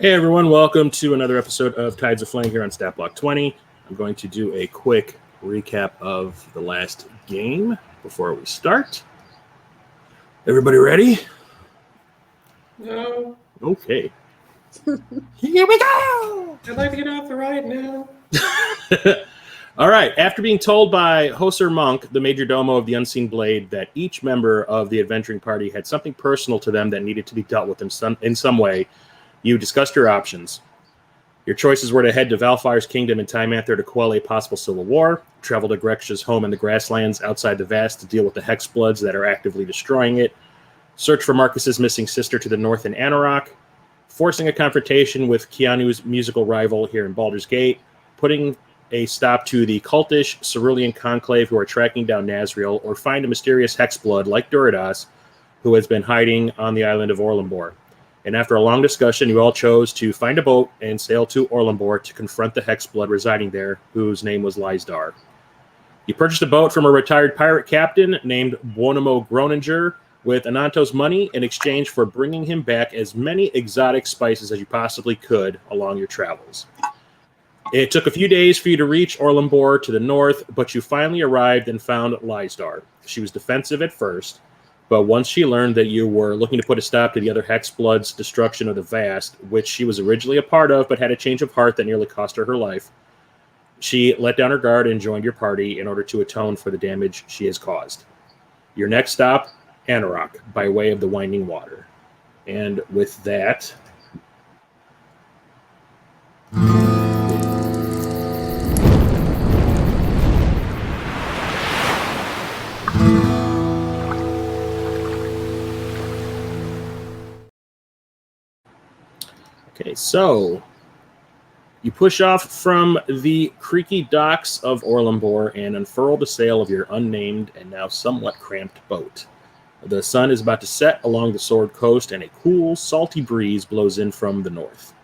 Hey everyone, welcome to another episode of Tides of Flame here on Stat Block 20. I'm going to do a quick recap of the last game before we start. Everybody ready? No. Okay. Here we go! I'd like to get off the ride now. All right. After being told by Hoser Monk, the major domo of the Unseen Blade, that each member of the adventuring party had something personal to them that needed to be dealt with in some way, you discussed your options. Your choices were to head to Valfire's kingdom in Time Anther to quell a possible civil war, travel to Grex's home in the grasslands outside the Vast to deal with the Hexbloods that are actively destroying it, search for Marcus's missing sister to the north in Anauroch, forcing a confrontation with Keanu's musical rival here in Baldur's Gate, putting a stop to the cultish Cerulean Conclave who are tracking down Nazriel, or find a mysterious Hexblood like Duridaas who has been hiding on the island of Orlumbor. And after a long discussion, you all chose to find a boat and sail to Orlumbor to confront the Hexblood residing there, whose name was Leisdaar. You purchased a boat from a retired pirate captain named Buonamo Groninger with Ananto's money in exchange for bringing him back as many exotic spices as you possibly could along your travels. It took a few days for you to reach Orlumbor to the north, but you finally arrived and found Leisdaar. She was defensive at first, but once she learned that you were looking to put a stop to the other Hexbloods' destruction of the Vast, which she was originally a part of but had a change of heart that nearly cost her life, she let down her guard and joined your party in order to atone for the damage she has caused. Your next stop, Anauroch, by way of the Winding Water. And with that... Okay, so you push off from the creaky docks of Orlumbor and unfurl the sail of your unnamed and now somewhat cramped boat. The sun is about to set along the Sword Coast, and a cool, salty breeze blows in from the north.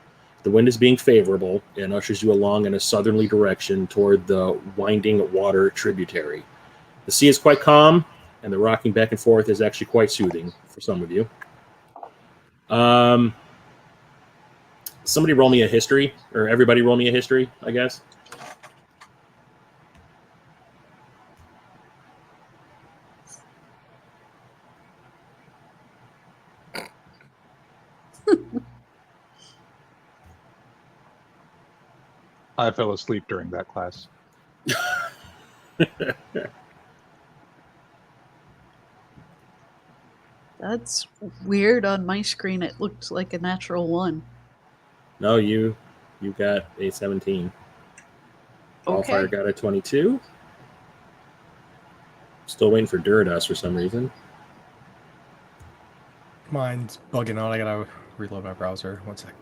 The wind is being favorable and ushers you along in a southerly direction toward the Winding Water tributary. The sea is quite calm, and the rocking back and forth is actually quite soothing for some of you. Somebody roll me a history, or everybody roll me a history, I guess. I fell asleep during that class. That's weird. On my screen, it looked like a natural 1. No, you got a 17. Okay. Wildfire got a 22. Still waiting for Duridaas for some reason. Mine's bugging out. I gotta reload my browser. 1 sec.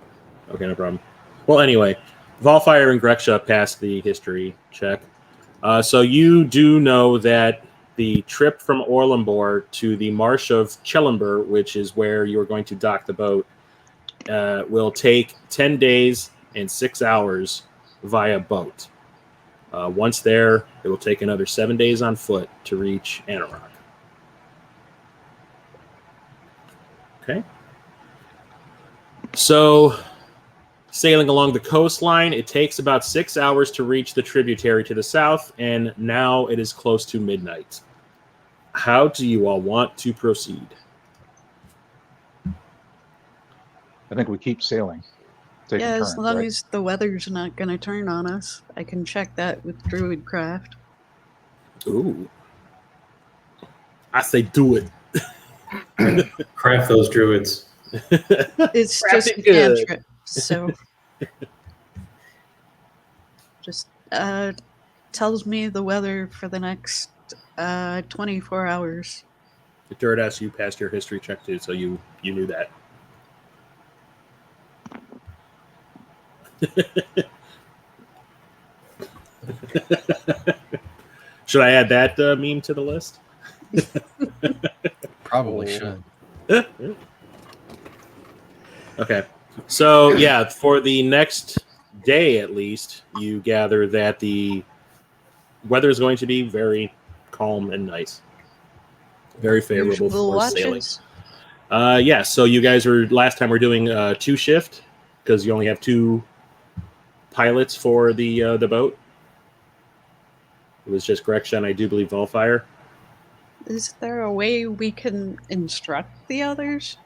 Okay, no problem. Well, anyway, Wildfire and Grexha passed the history check. So you do know that the trip from Orlumbor to the Marsh of Chellenber, which is where you're going to dock the boat, will take 10 days and 6 hours via boat. Once there, it will take another 7 days on foot to reach Anauroch. Okay. So, sailing along the coastline, it takes about 6 hours to reach the tributary to the south, and now it is close to midnight. How do you all want to proceed? I think we keep sailing. Taking Yeah, turns, as long right? as the weather's not going to turn on us. I can check that with Druidcraft. Ooh. I say do it. Craft those druids. It's Craft just it good. cantrip, so... just tells me the weather for the next 24 hours. Duridaas, you passed your history check too, so you knew that. Should I add that meme to the list? Probably should. Okay. So, yeah, for the next day at least, you gather that the weather is going to be very calm and nice. Very favorable Usual for sailing. watches. Yeah, so you guys were, last time we're doing 2 shift because you only have 2 pilots for the boat. It was just Greksha and I do believe Volfire. Is there a way we can instruct the others?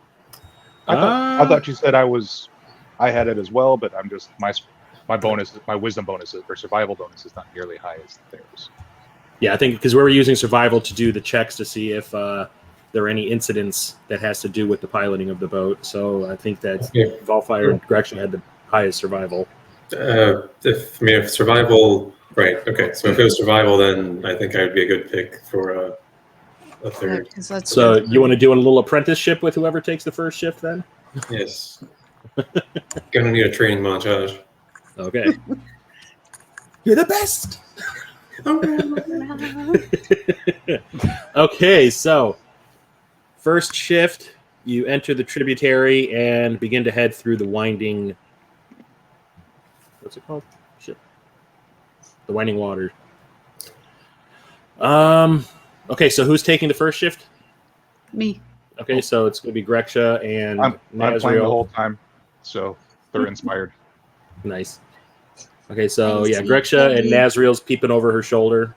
I thought you said I had it as well, but I'm just my bonus, my wisdom bonuses or survival bonus is not nearly high as theirs. Yeah, I think because we were using survival to do the checks to see if there are any incidents that has to do with the piloting of the boat. So I think that Volfire and Greksha had the highest survival. If survival, right? Okay, so if it was survival, then I think I would be a good pick for a third. 'Cause that's So good. you want to do a little apprenticeship with whoever takes the first shift then? Yes. Gonna need a training montage. Okay. You're the best. Okay, so first shift, you enter the tributary and begin to head through the winding. What's it called? Shit. The winding water. Okay, so who's taking the first shift? Me. Okay, so it's going to be Greksha and I'm playing the Nazriel. whole time, so they're inspired. Nice. Okay, so I yeah, see. Greksha and Nazriel's peeping over her shoulder.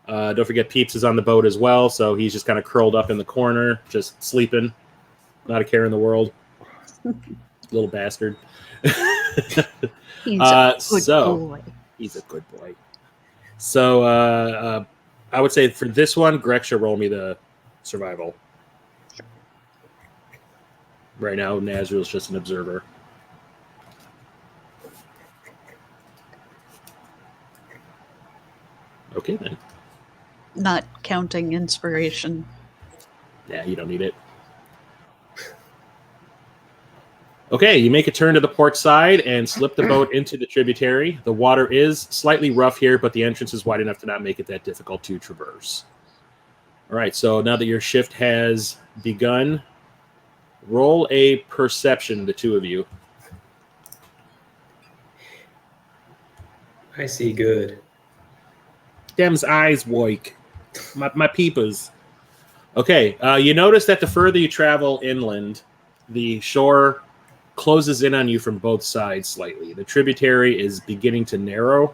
Don't forget Peeps is on the boat as well, so he's just kind of curled up in the corner, just sleeping. Not a care in the world. Little bastard. He's a good so boy. he's a good boy. So I would say for this one, Greksha, roll me the survival. Right now, Nazriel's just an observer. Okay, then. Not counting inspiration. Yeah, you don't need it. Okay, you make a turn to the port side and slip the boat into the tributary. The water is slightly rough here, but the entrance is wide enough to not make it that difficult to traverse. All right, so now that your shift has begun, roll a perception, the two of you. I see good. Them's eyes, Woik. My peepers. Okay, you notice that the further you travel inland, the shore closes in on you from both sides slightly. The tributary is beginning to narrow.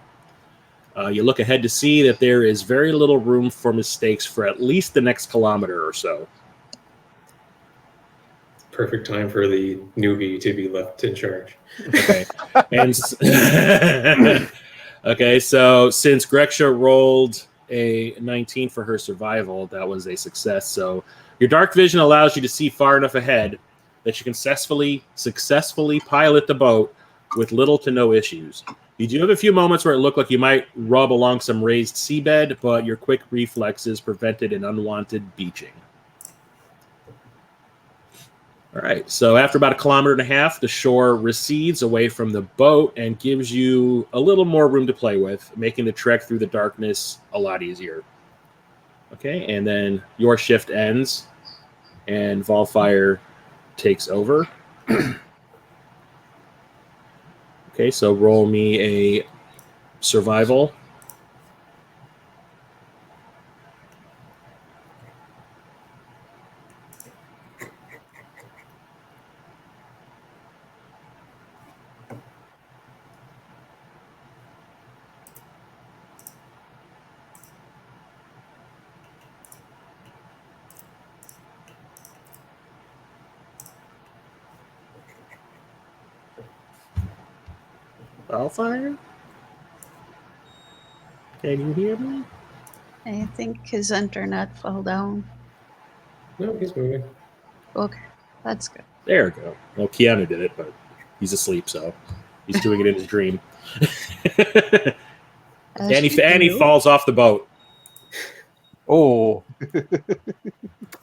You look ahead to see that there is very little room for mistakes for at least the next kilometer or so. Perfect time for the newbie to be left in charge. Okay. Okay, so since Greksha rolled a 19 for her survival, that was a success. So your dark vision allows you to see far enough ahead that you can successfully pilot the boat with little to no issues. You do have a few moments where it looked like you might rub along some raised seabed, but your quick reflexes prevented an unwanted beaching. All right, so after about 1.5 kilometers, the shore recedes away from the boat and gives you a little more room to play with, making the trek through the darkness a lot easier. Okay, and then your shift ends, and Volfire takes over. Okay, so roll me a survival. Volfire? Can you hear me? I think his internet fell down. No, he's moving. Okay, that's good. There we go. Well, Keanu did it, but he's asleep, so he's doing it in his dream. As And you he do. falls off the boat. Oh,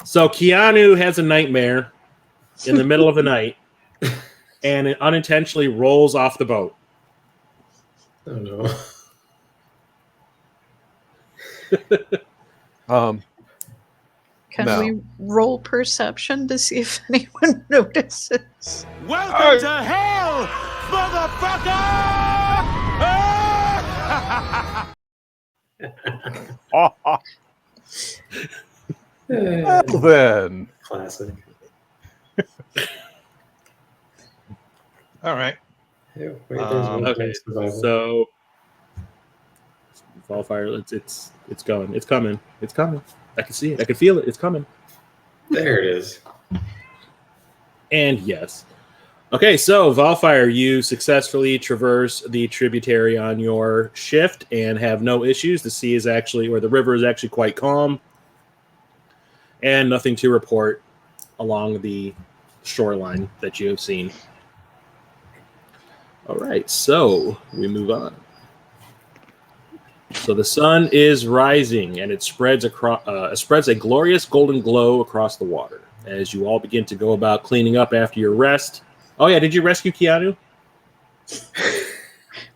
So Keanu has a nightmare in the middle of the night, and it unintentionally rolls off the boat. Oh no. Can No. we roll perception to see if anyone notices? Welcome to hell, motherfucker! well then. Classic. All right. Yeah, wait, there's one Okay, thing, survival. so Wildfire, it's going. It's coming. It's coming. I can see it. I can feel it. It's coming. There it is. And yes. Okay, so Valfire, you successfully traverse the tributary on your shift and have no issues. The sea is actually, or the river is actually quite calm, and nothing to report along the shoreline that you have seen. All right, so we move on. So the sun is rising, and it spreads a glorious golden glow across the water as you all begin to go about cleaning up after your rest. Oh yeah, did you rescue Keanu?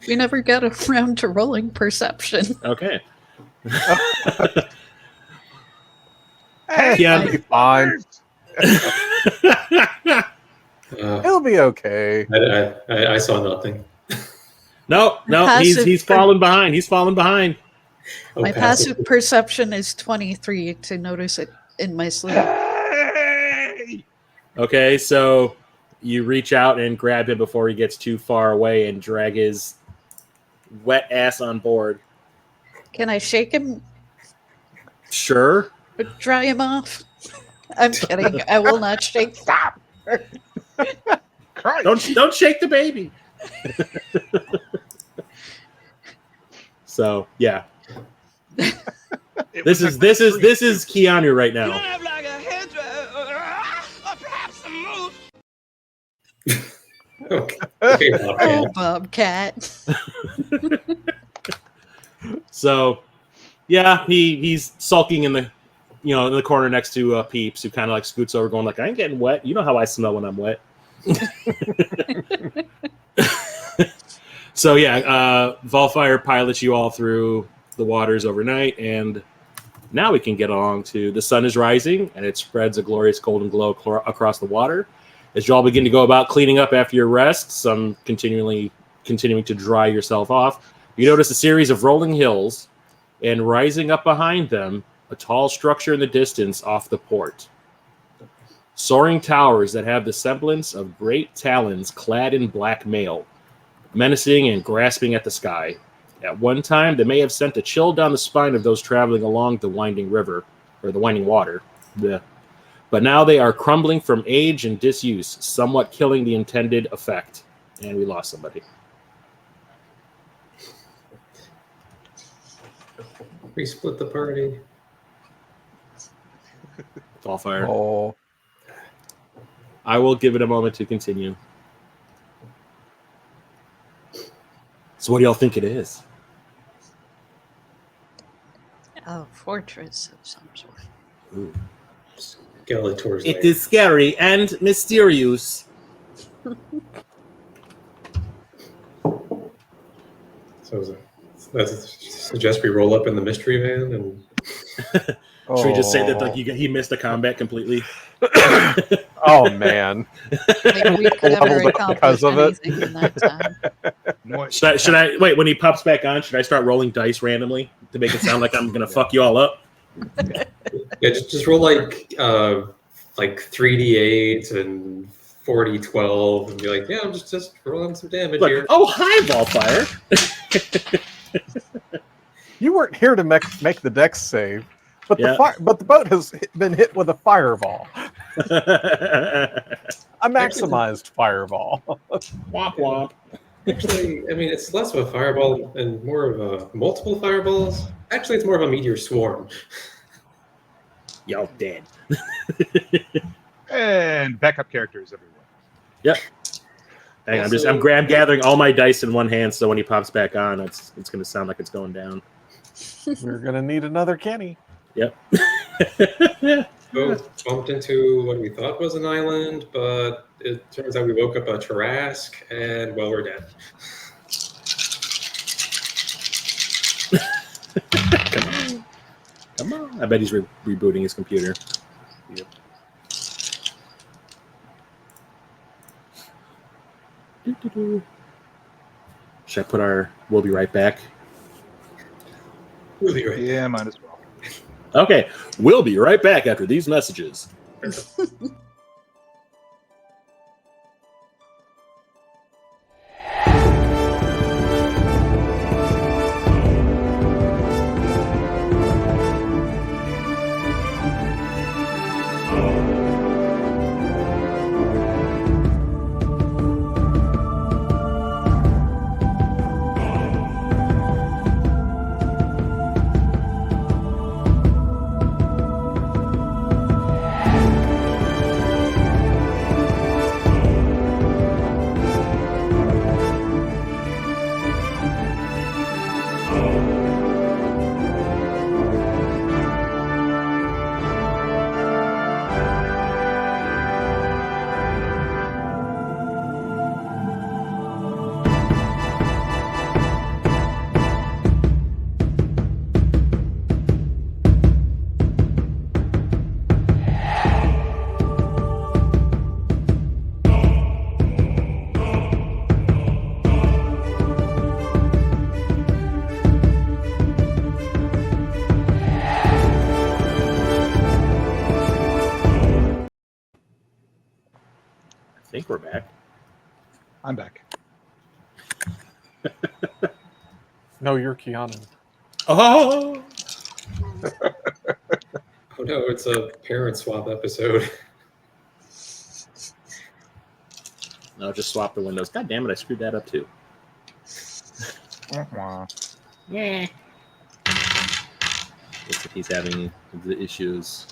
We never got around to rolling perception. Okay. Hey, Keanu. He'll be fine. He'll be okay. I saw nothing. No, Passive he's fallen behind. He's fallen behind. Oh, My passive perception is 23 to notice it in my sleep. Hey! Okay, so you reach out and grab him before he gets too far away and drag his wet ass on board. Can I shake him Sure. or dry him off? I'm kidding. I will not shake. Stop! Christ. Don't shake the baby. So yeah, this is Keanu right now. have like a hedgehog, or perhaps a moose. Okay, Oh, Bobcat. So yeah, he's sulking in the in the corner next to Peeps, who kind of like scoots over, going like, "I ain't getting wet. You know how I smell when I'm wet." So yeah, Valfire pilots you all through the waters overnight, and now we can get along to the sun is rising, and it spreads a glorious golden glow across the water. As you all begin to go about cleaning up after your rest, some continuing to dry yourself off, you notice a series of rolling hills, and rising up behind them, a tall structure in the distance off the port. Soaring towers that have the semblance of great talons clad in black mail, menacing and grasping at the sky. At one time, they may have sent a chill down the spine of those traveling along the winding river, or the winding water. But now they are crumbling from age and disuse, somewhat killing the intended effect. And we lost somebody. We split the party. All fire. Oh, I will give it a moment to continue. So what do y'all think it is? A fortress of some sort. Ooh. Skeletor's It lair. is scary and mysterious. So that suggests we roll up in the mystery van and Should we just say that he missed the combat completely? Oh man. Like we could ever Leveled up accomplish because of it. anything in that time. No, Should I wait when he pops back on? Should I start rolling dice randomly to make it sound like I'm gonna fuck you all up? yeah, just roll like 3d8 and 4d12 and be like, yeah, I'm just rolling some damage Look, here. oh hi, Valfire. You weren't here to make the dex save, but Yeah. the boat has been hit with a fireball. A maximized fireball. Womp womp. Actually, I mean, it's less of a fireball and more of a multiple fireballs. Actually, it's more of a meteor swarm. Y'all dead. and backup characters everywhere. Yep. Hang on, I'm gathering all my dice in one hand, so when he pops back on, it's gonna sound like it's going down. We're gonna need another Kenny. Yep. Both bumped into what we thought was an island, but it turns out we woke up a Tarrasque, and well, we're dead. Come on. I bet he's rebooting his computer. Yep. Should I put our "We'll be right back"? We'll be right back. Yeah, might as well. Okay, we'll be right back after these messages. No, you're Keanu. Oh, Oh no, it's a parent swap episode. no, just swap the windows. God damn it, I screwed that up too. Yeah. Looks like he's having the issues.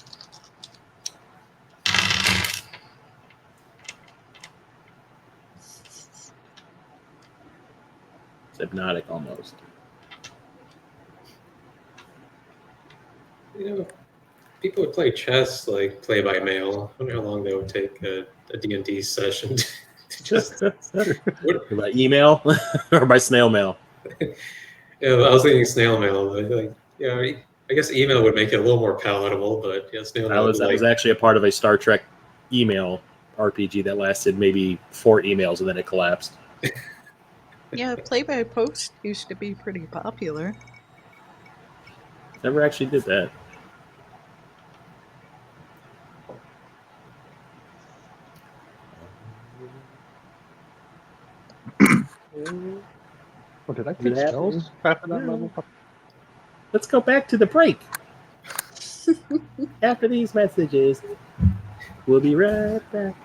It's hypnotic almost. You know, people would play chess like play by mail. I wonder how long they would take a D&D session to just. By email or by snail mail? Yeah, I was thinking snail mail. But like, yeah, I guess email would make it a little more palatable, but yeah, snail mail. I was actually a part of a Star Trek email RPG that lasted maybe 4 emails and then it collapsed. Yeah, play by post used to be pretty popular. Never actually did that. Oh, did I take spells after that level? Let's go back to the break. After these messages, we'll be right back.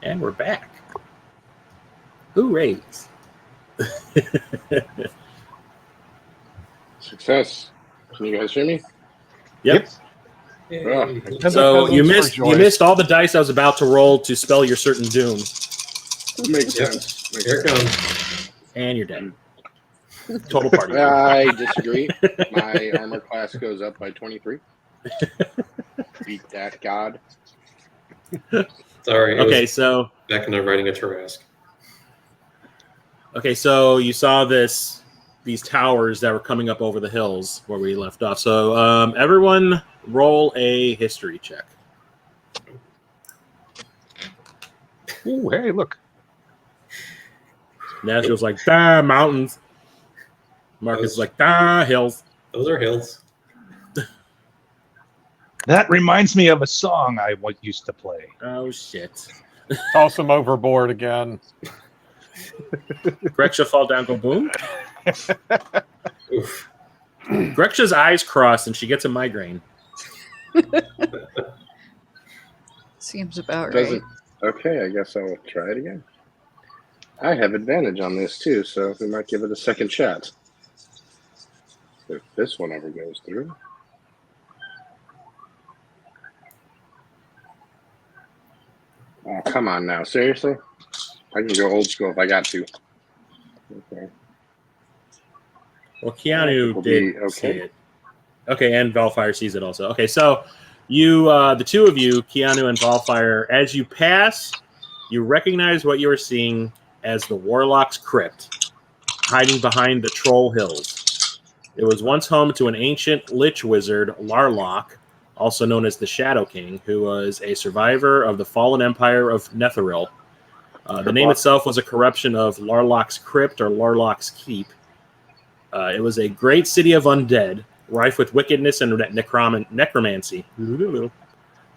And we're back. Hooray! Success. Can you guys hear me? Yep. Yay. So you missed all the dice I was about to roll to spell your certain doom, Makes Yep. sense. Makes Here it comes. and you're dead. Total party. I disagree. My armor class goes up by 23. Beat that god. Sorry. Okay, so Back into writing a Tarrasque. you saw these towers that were coming up over the hills where we left off. So everyone roll a history check. Ooh, hey, look. Nazriel's like, "Da mountains." Marcus is like, "Da hills." Those are hills. That reminds me of a song I used to play. Oh shit! Toss him overboard again. Grexia fall down, go boom. Oof. Grexia's eyes cross and she gets a migraine. Seems about right. Doesn't. Okay, I guess I'll try it again. I have advantage on this too, so we might give it a second shot. If this one ever goes through. Oh, come on now. Seriously? I can go old school if I got to. Okay. Well, Keanu Will did be okay. see it. Okay, and Valfire sees it also. Okay, so you, the two of you, Keanu and Valfire, as you pass, you recognize what you are seeing as the Warlock's Crypt, hiding behind the Troll Hills. It was once home to an ancient lich wizard, Larlock, also known as the Shadow King, who was a survivor of the fallen empire of Netheril. The name itself was a corruption of Larlock's Crypt or Larlock's Keep. It was a great city of undead, rife with wickedness and necromancy. The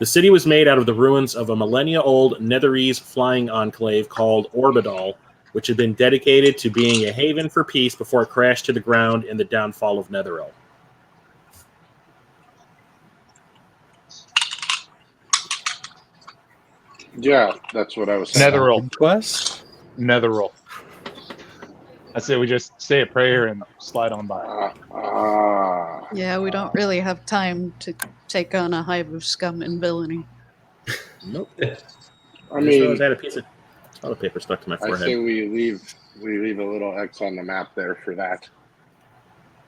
city was made out of the ruins of a millennia-old Netherese flying enclave called Orbidal, which had been dedicated to being a haven for peace before it crashed to the ground in the downfall of Netheril. Yeah, that's what I was saying. Netheril. Quest? Netheril. That's it. We just say a prayer and slide on by. Yeah, we don't really have time to take on a hive of scum and villainy. Nope. I I mean, had a piece of toilet paper stuck to my I forehead. say we leave a little X on the map there for that.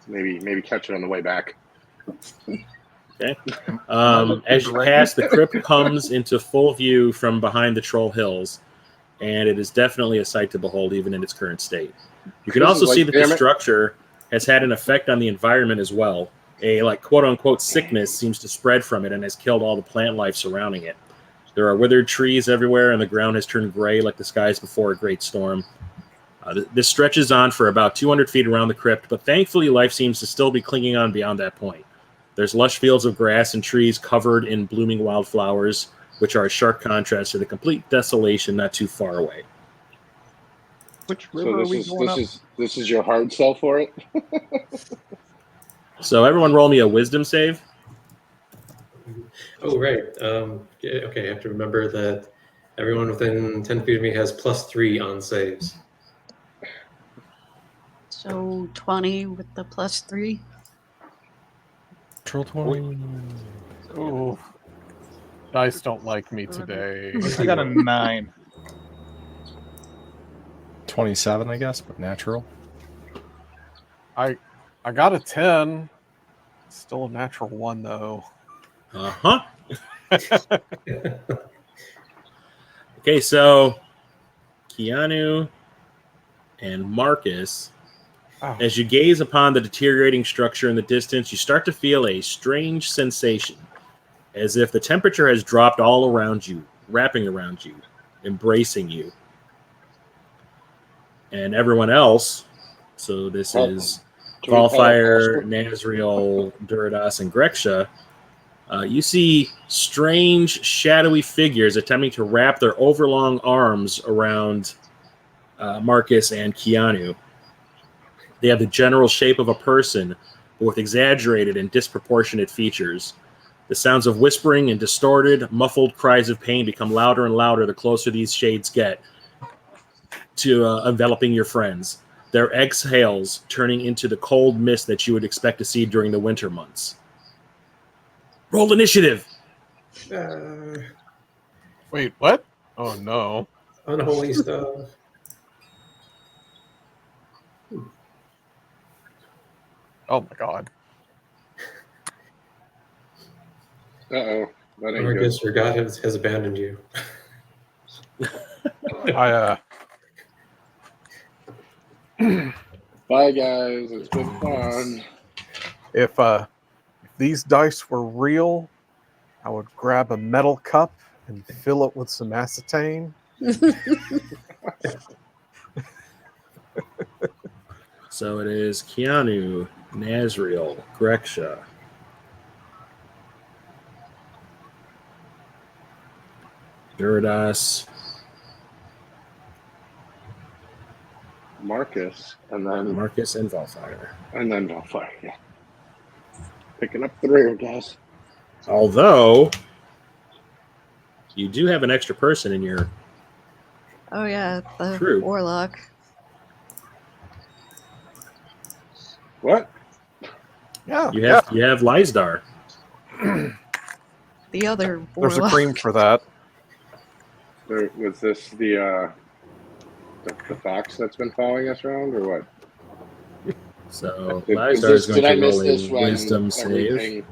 Maybe catch it on the way back. Okay. As you pass, the crypt comes into full view from behind the Troll Hills, and it is definitely a sight to behold, even in its current state. You can also see that the structure has had an effect on the environment as well. A quote-unquote sickness seems to spread from it and has killed all the plant life surrounding it. There are withered trees everywhere, and the ground has turned gray like the skies before a great storm. This stretches on for about 200 feet around the crypt, but thankfully life seems to still be clinging on beyond that point. There's lush fields of grass and trees covered in blooming wildflowers, which are a sharp contrast to the complete desolation not too far away. Which river are we going up? This is your hard sell for it? So everyone roll me a wisdom save. Oh, right. Yeah, okay, I have to remember that everyone within 10 feet of me has +3 on saves. So 20 with the +3. Troll 20. Oh, dice don't like me today. I got a 9. 27, I guess, but natural. I got a 10. Still a natural 1 though. Uh-huh. Okay, so Keanu and Marcus, as you gaze upon the deteriorating structure in the distance, you start to feel a strange sensation, as if the temperature has dropped all around you, wrapping around you, embracing you. And everyone else, so this is Valfire, Nazriel, Duridaas, and Grexia, you see strange, shadowy figures attempting to wrap their overlong arms around Marcus and Keanu. They have the general shape of a person, but with exaggerated and disproportionate features. The sounds of whispering and distorted, muffled cries of pain become louder and louder the closer these shades get to enveloping your friends. Their exhales turning into the cold mist that you would expect to see during the winter months. Roll initiative! Wait, what? Oh no. Unholy stuff. Oh my god. Uh-oh. That ain't good. Marcus, your God has abandoned you. Bye, guys. It's been fun. If these dice were real, I would grab a metal cup and fill it with some acetane. So it is Keanu, Nazriel, Greksha, Duridaas, Marcus, and then Marcus, and Valfire. Valfire. Yeah. Picking up the rear, guys. Although you do have an extra person in your Oh yeah, the True. warlock. What? Yeah, you have Leisdaar. The other There's a warlock. cream for that. Was this the fox that's been following us around, or what? So Did Leisdaar is going I to miss roll this a when wisdom save everything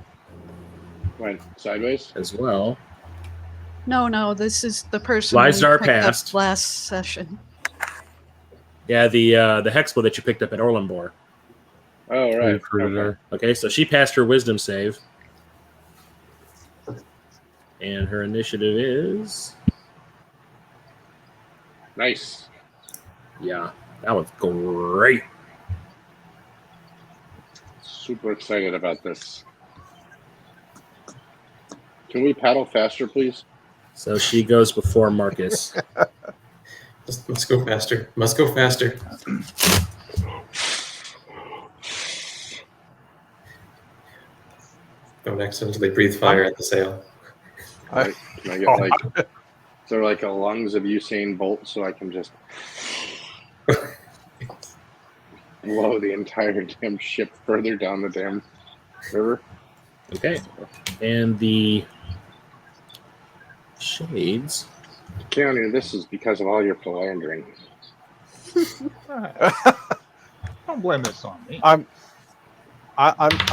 went sideways? as well. No, this is the person we Leisdaar picked up passed. last session. Yeah, the Hexblood that you picked up at Orlambor. Oh, right. Recruited her. Okay, so she passed her wisdom save. And her initiative is... Nice. Yeah, that was great. Super excited about this. Can we paddle faster, please? So she goes before Marcus. Let's go faster. Must go faster. Don't accidentally breathe fire at the sail. Can I get like... Is there like a lungs of Usain Bolt so I can just blow the entire damn ship further down the damn river? Okay. And the shades. Keanu, this is because of all your philandering. Don't blame this on me. I'm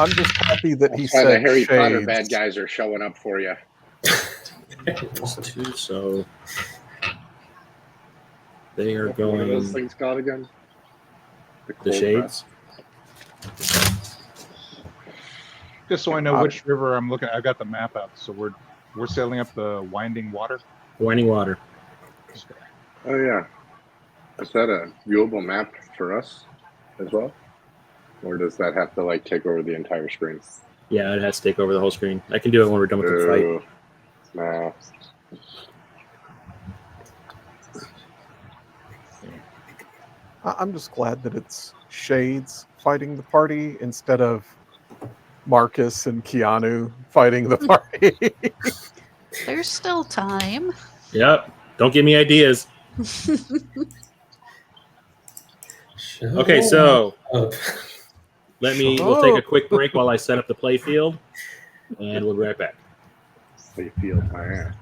just happy that he That's why said the Harry Potter shades. bad guys are showing up for you. Plus 2, so they are What are those going things called again? the cold shades. Just so I know which river I'm looking at. I've got the map out, so we're sailing up the winding water. Winding water. Oh yeah. Is that a viewable map for us as well? Or does that have to like take over the entire screen? Yeah, it has to take over the whole screen. I can do it when we're done with the fight. Ooh, no. I'm just glad that it's Shades fighting the party instead of Marcus and Keanu fighting the party. There's still time. Yep. Don't give me ideas. Okay, so Up. we'll take a quick break while I set up the play field, and we'll be right back. They feel my ass.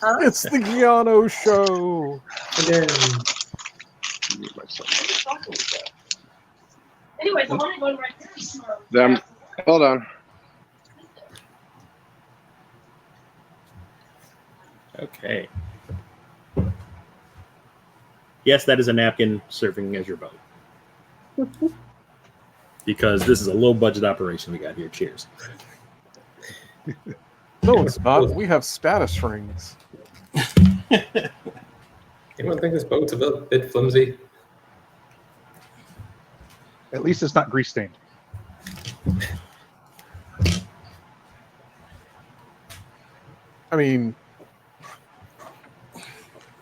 It's the Keanu show. Again. Mute myself. Anyways, I want to go to my parents tomorrow. Them. Hold on. Okay. Yes, that is a napkin serving as your boat. Because this is a low budget operation we got here. Cheers. No, it's not. We have status rings. Anyone think this boat's a bit flimsy? At least it's not grease stained. I mean,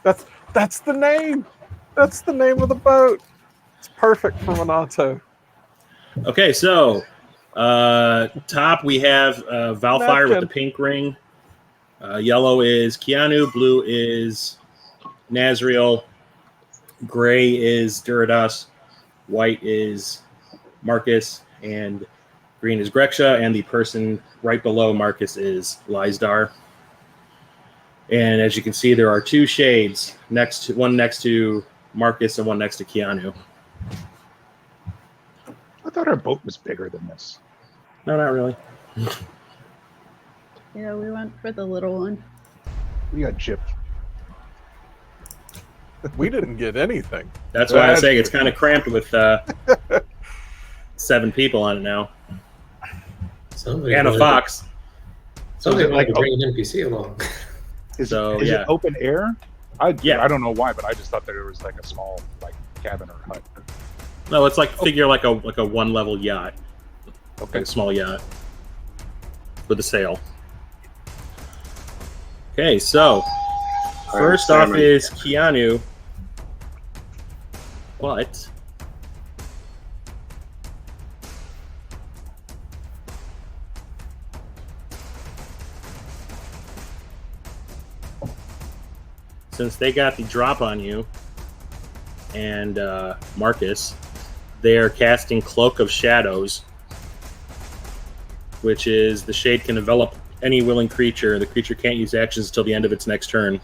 that's the name. That's the name of the boat. It's perfect for Minato. Okay, so top we have Valfire with the Napkin. pink ring. Yellow is Keanu. Blue is Nazriel. Gray is Duridaas. White is Marcus. And green is Greksha. And the person right below Marcus is Leisdaar. And as you can see, there are two shades, one next to Marcus and one next to Keanu. I thought our boat was bigger than this. No, not really. Yeah, we went for the little one. We got gypped. We didn't get anything. That's why I'm saying it's kind of cramped with 7 people on it now. Somebody And a wanted fox. Somebody like wanted to bring an NPC along. Is So, it yeah. open air? I Yeah. don't know why, but I just thought that it was like a small cabin or hut. No, it's like figure like a 1-level yacht. Okay. Like a small yacht. With a sail. Okay, so first off Salmon. is Keanu. But since they got the drop on you and Marcus, they are casting Cloak of Shadows, which is the shade can envelop any willing creature. The creature can't use actions until the end of its next turn.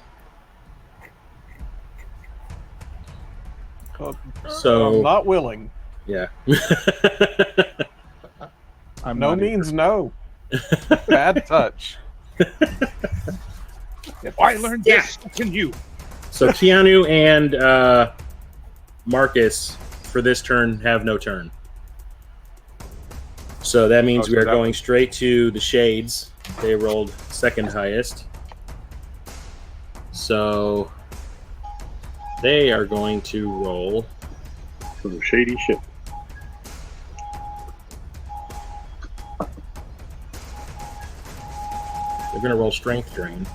So I'm not willing. yeah. I'm No not means no. Bad touch. If I learned this, so can you? So Keanu and Marcus for this turn have no turn. So that means Oh, we so are that going was- straight to the Shades. They rolled second highest. So they are going to roll. Some shady shit. They're going to roll Strength Drain.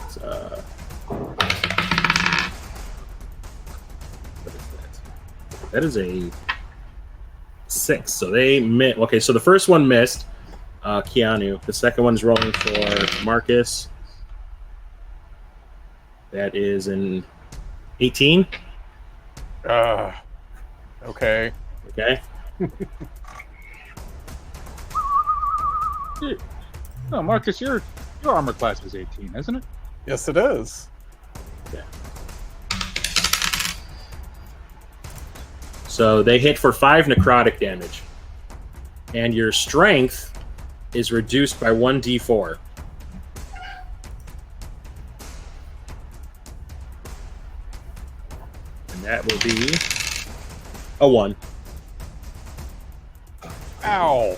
It's, what is that? That is a 6. So they missed. Okay, so the first one missed, Keanu. The second one's rolling for Marcus. That is an 18. Okay. Okay. No, Marcus, your armor class is 18, isn't it? Yes, it is. So they hit for 5 necrotic damage. And your strength is reduced by 1d4. And that will be a 1. Ow.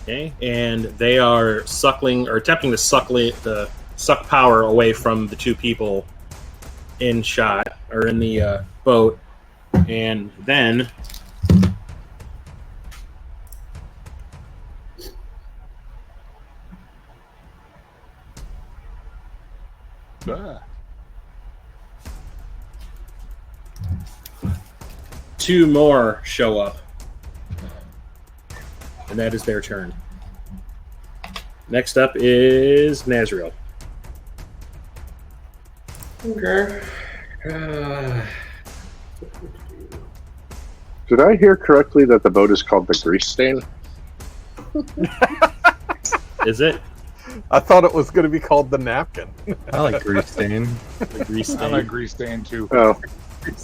Okay, and they are suckling or attempting to suck power away from the two people in shot or in the boat, and then Ah. 2 more show up, and that is their turn. Next up is Nazriel. Okay. Did I hear correctly that the boat is called the Grease Stain? Is it? I thought it was going to be called the napkin. I like grease stain. The grease I stain. like grease stain too. Oh,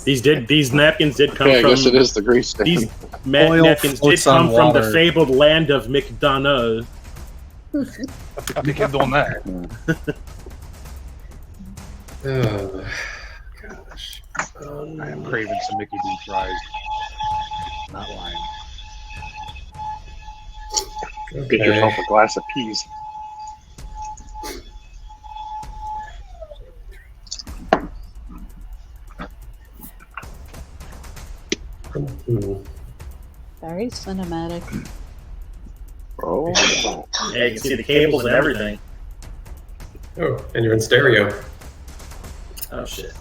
These napkins did come okay, I from. guess it is the Grease Stain. These Oil napkins did floats come on from the water. fabled land of McDonough. I think I'm doing that. Oh, gosh. I am craving some Mickey D fries. Not lying. Get yourself a glass of peas. Very cinematic. Oh, Yeah, you can see the cables and everything. Oh, and you're in stereo. Oh shit.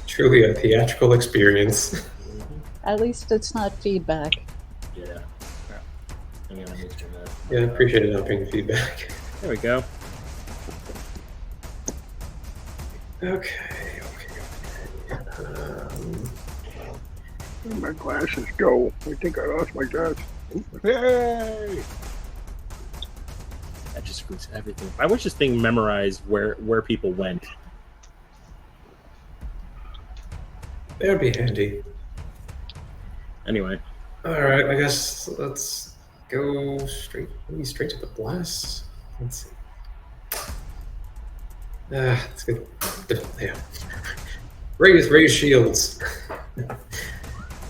Truly a theatrical experience. At least it's not feedback. Yeah. Hang on, let me turn that. Yeah, I appreciate it not being feedback. There we go. Okay. where'd my glasses go? I think I lost my glasses. Yay! That just screws everything. I wish this thing memorized where people went. That would be handy. Anyway. Alright, I guess let's go maybe straight to the blast. Let's see. That's good. Yeah. Raise shields.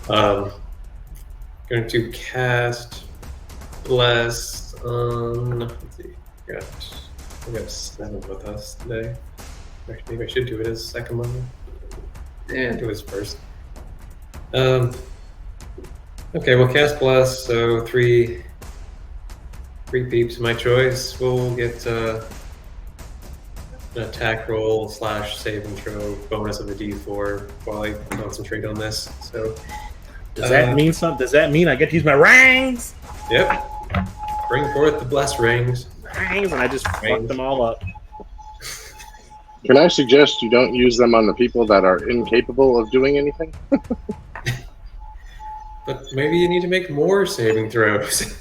Going to cast bless on. Let's see. We got 7 with us today. Actually, maybe I should do it as second level. Yeah, do it as first. Okay, we'll cast bless. So three peeps, my choice. We'll get an attack roll / save and throw bonus of a d4 while I concentrate on this. So Does that mean something? Does that mean I get to use my rings? Yep. Bring forth the blessed rings. Rings, and I just fuck them all up. Can I suggest you don't use them on the people that are incapable of doing anything? But maybe you need to make more saving throws.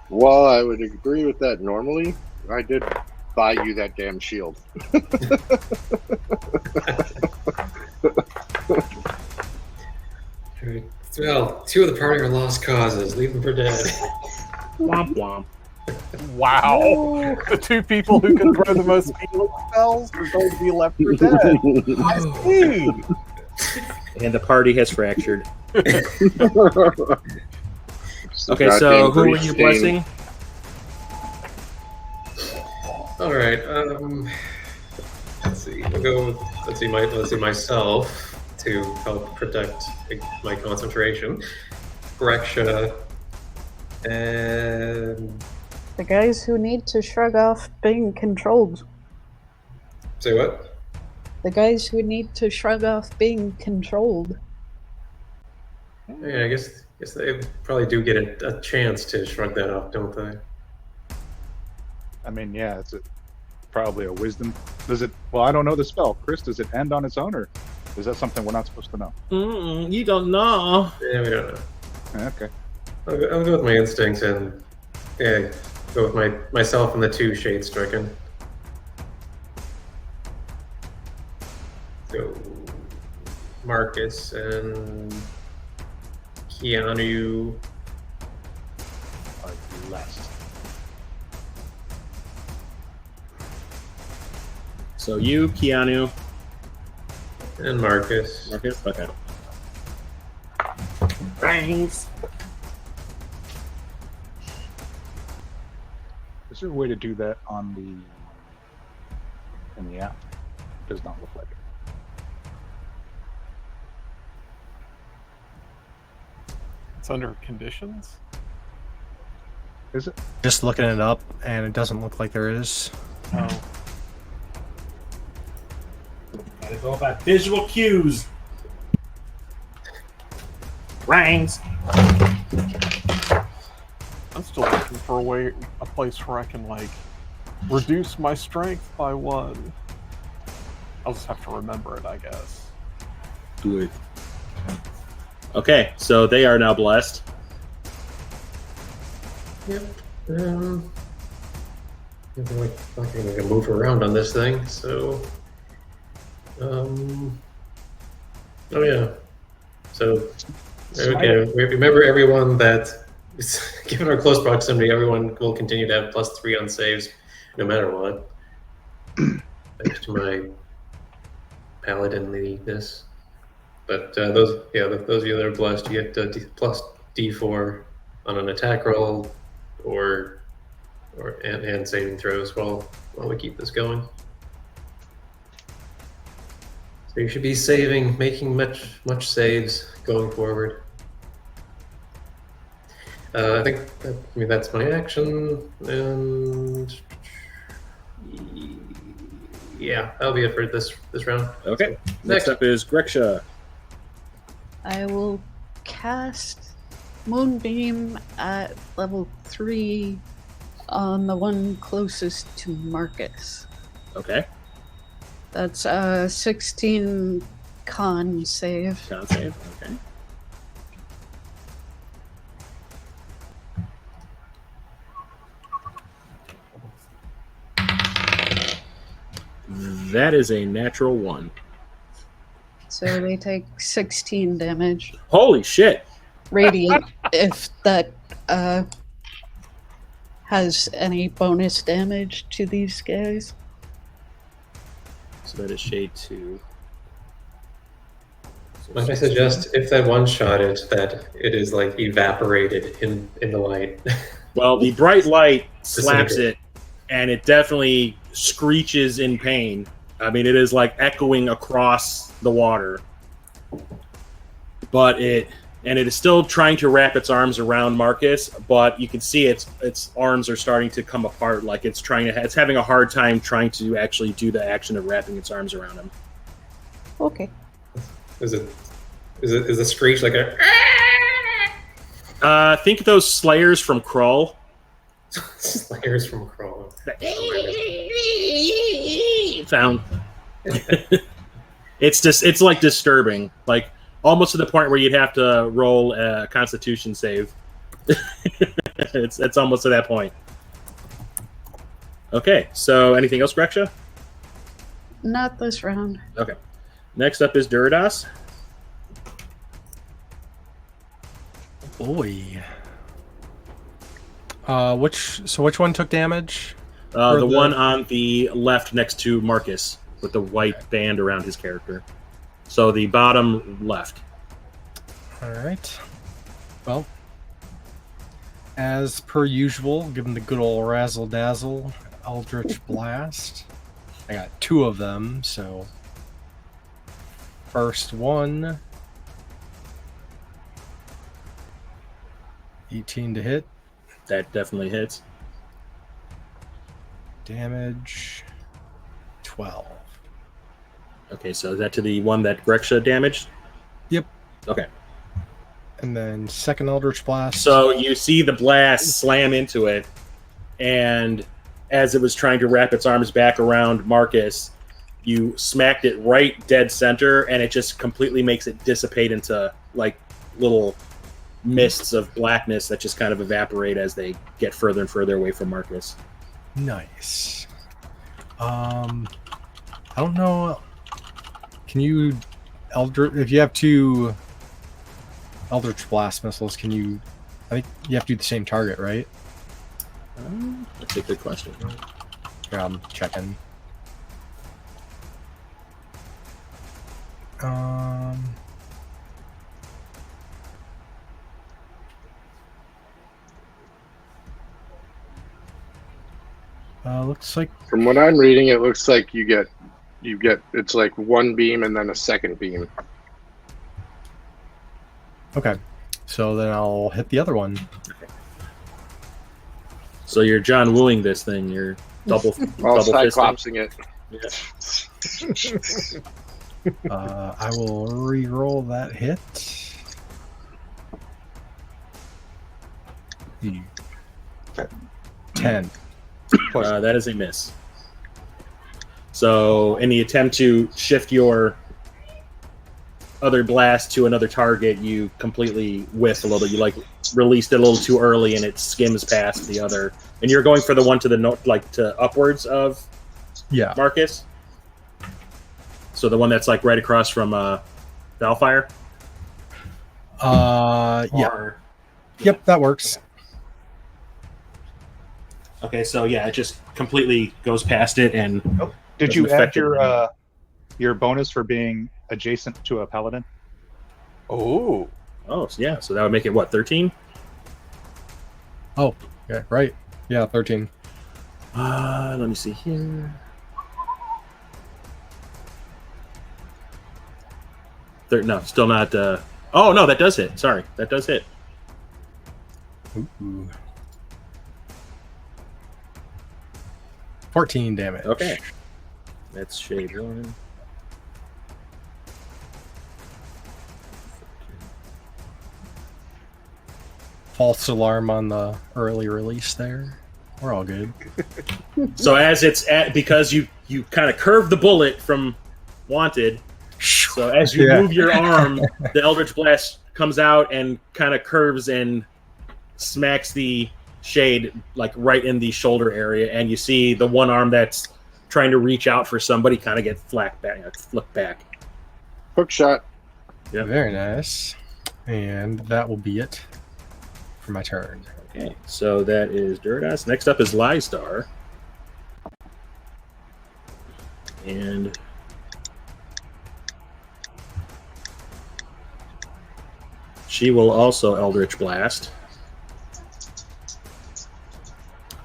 Well, I would agree with that normally. I did buy you that damn shield. Well, 2 of the party are lost causes. Leave them for dead. Womp womp. Wow. The 2 people who can throw the most healing spells are going to be left for dead. I see. And the party has fractured. Okay, Goddamn so who are Grease you Stain. blessing? All right. Let's see. We'll go with let's see myself to help protect my concentration. Greksha and The guys who need to shrug off being controlled. say what? The guys who need to shrug off being controlled. Yeah, I guess they probably do get a chance to shrug that off, don't they? I mean, yeah, probably a wisdom. Does it? Well, I don't know the spell. Chris, does it end on its own, or is that something we're not supposed to know? You don't know. Yeah, we don't know. Okay. I'll go with my instincts and go with myself and the 2 shade stricken. So Marcus and Keanu. Less. So you, Keanu, And Marcus. Marcus. Okay. Rings. Is there a way to do that in the app? Does not look like it. It's under conditions. Is it? Just looking it up, and it doesn't look like there is. Oh. Gotta go by visual cues. Rings. I'm still looking for a place where I can reduce my strength by 1. I'll just have to remember it, I guess. Do it. Okay, so they are now blessed. Yep. I'm like fucking gonna move around on this thing, so oh yeah. So okay, remember everyone that given our close proximity, everyone will continue to have +3 on saves no matter what. Thanks to my paladinliness. But those of you that are blessed, you get plus D4 on an attack roll and saving throws while we keep this going. So you should be making much saves going forward. I think that's my action, and yeah, that'll be it for this round. Okay. So, Next up is Greksha. I will cast Moonbeam at level 3 on the one closest to Marcus. Okay. That's 16 con save. Con save. Okay. That is a natural 1. So they take 16 damage. Holy shit! Radiant, if that has any bonus damage to these guys. So that is shade 2. Might I suggest, if that one-shot it, that it is like evaporated in the light. Well, the bright light slaps it, and it definitely screeches in pain. I mean, it is like echoing across the water. But it is still trying to wrap its arms around Marcus, but you can see its arms are starting to come apart, like it's having a hard time trying to actually do the action of wrapping its arms around him. Okay. Is the screech like a? Think of those Slayers from Krull. Slayers from Krull. Sound. It's like disturbing, like almost to the point where you'd have to roll a Constitution save. it's almost to that point. Okay, so anything else, Greksha? Not this round. Okay. Next up is Duridaas. Boy. Which one took damage? The one on the left next to Marcus with the white band around his character. So the bottom left. All right. Well, as per usual, given the good old razzle dazzle, eldritch blast. I got 2 of them, so first one. 18 to hit. That definitely hits. Damage 12. Okay, so is that to the one that Greksha damaged? Yep. Okay. And then second eldritch blast. So you see the blast slam into it, and as it was trying to wrap its arms back around Marcus, you smacked it right dead center, and it just completely makes it dissipate into like little mists of blackness that just kind of evaporate as they get further and further away from Marcus. Nice. I don't know. Can you if you have 2 eldritch blast missiles, can you? I think you have to do the same target, right? That's a good question. Yeah, I'm checking. Looks like From what I'm reading, it looks like you get it's like 1 beam and then a second beam. okay. So then I'll hit the other one. So you're John Wooing this thing. You're double All double cyclopsing it. I will re-roll that hit. 10. That is a miss. So in the attempt to shift your other blast to another target, you completely whiff a little. You like released it a little too early, and it skims past the other. And you're going for the one to the north, like to upwards of Marcus. So the one that's like right across from Valfire. Yep, that works. Okay, so yeah, it just completely goes past it, and Did you doesn't add affect your bonus for being adjacent to a paladin? Oh. Oh, so yeah. So that would make it what, 13? Oh, yeah, right. Yeah, 13. Let me see here. No, still not. Oh no, that does hit. Sorry, that does hit. Ooh. 14 damage. Okay, that's shade 1. False alarm on the early release there. We're all good. So as it's at, because you kind of curve the bullet from wanted. So as you move your arm, the Eldritch Blast comes out and kind of curves and smacks the shade like right in the shoulder area, and you see the one arm that's trying to reach out for somebody kind of get flipped back. Hook shot. Yeah. Very nice. And that will be it for my turn. Okay, so that is Duridaas. Next up is Leisdaar. And she will also Eldritch Blast.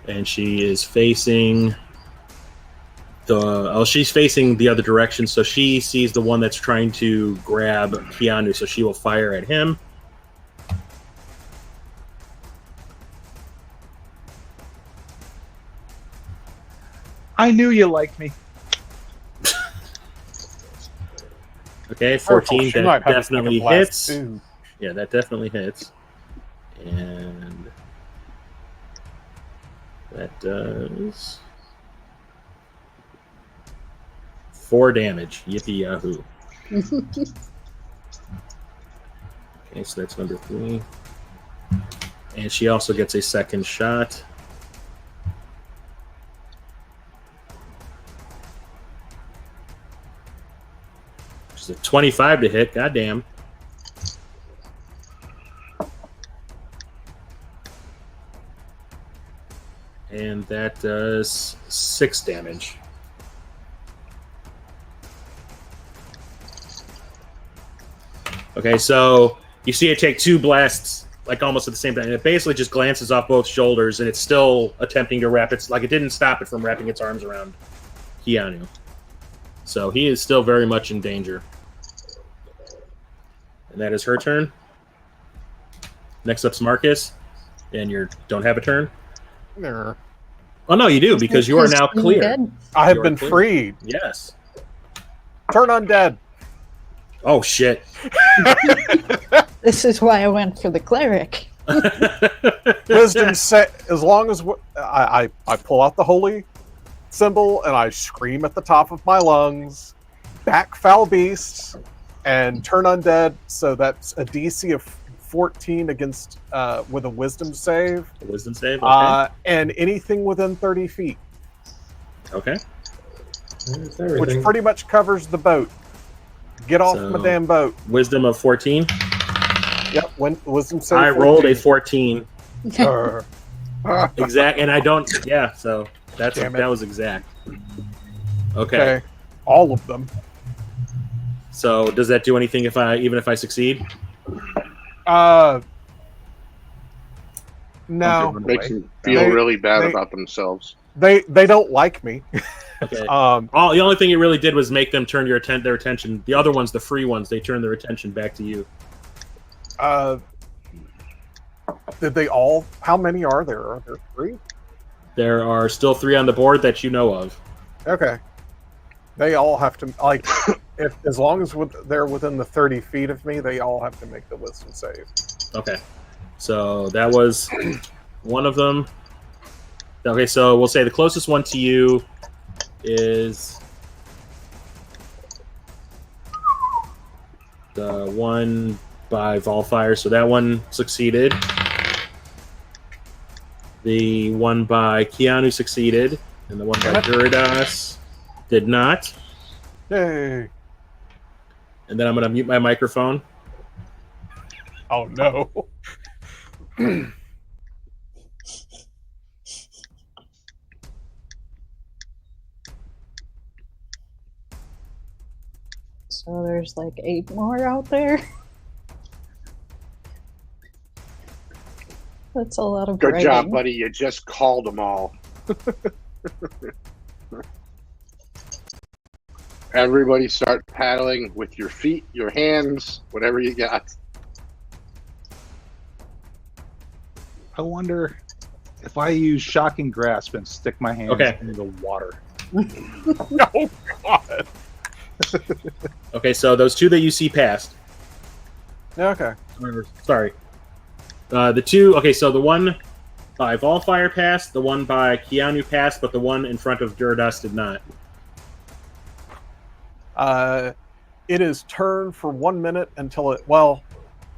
And she is facing she's facing the other direction, so she sees the one that's trying to grab Keanu, so she will fire at him. I knew you liked me. Okay, 14, She that might have a definitely second blast, hits. too. Yeah, that definitely hits. And that does 4 damage. Yippee yahoo. Okay, so that's number 3. And she also gets a second shot. Which is a 25 to hit. Goddamn. And that does 6 damage. Okay, so you see it take 2 blasts, like almost at the same time. And it basically just glances off both shoulders, and it's still attempting to wrap its... Like, it didn't stop it from wrapping its arms around Keanu. So he is still very much in danger. And that is her turn. Next up's Marcus. And you don't have a turn? There. Oh, no, you do, because you are now clear. I have You are been clear. freed. Yes. Turn undead. Oh, shit. This is why I went for the cleric. Wisdom set. As long as I pull out the holy symbol and I scream at the top of my lungs, back foul beasts, and turn undead. So that's a DC of 14 against with a wisdom save. A wisdom save. Okay. And anything within 30 feet, Okay. There's which everything. pretty much covers the boat. Get off So- my damn boat. Wisdom of 14. Yep. When wisdom save. I rolled a 14. Arr. Exact, and I don't. Yeah, so that Damn it. was exact. Okay. Okay. All of them. So does that do anything even if I succeed? No. Makes them feel They- really bad they- about themselves. They don't like me. Okay. The The only thing it really did was make them turn their attention. The other ones, the free ones, they turn their attention back to you. did they all? How many are there? Are there 3? There are still 3 on the board that you know of. Okay. They all have to like if as long as they're within the 30 feet of me, they all have to make the wisdom save. Okay. So that was one of them. Okay, so we'll say the closest one to you is the one by Volfire, so that one succeeded. The one by Keanu succeeded, and the one by Duridaas did not. Yay! And then I'm going to mute my microphone. Oh no! So there's like 8 more out there. That's a lot of Good writing. job, buddy. You just called them all. Everybody start paddling with your feet, your hands, whatever you got. I wonder if I use shocking grasp and stick my hands into the water. Oh god! Okay, so those 2 that you see passed. Okay. Sorry. The 2... Okay, so the one by Volfire passed, the one by Keanu passed, but the one in front of Duridaas did not. It is turned for 1 minute until it... Well,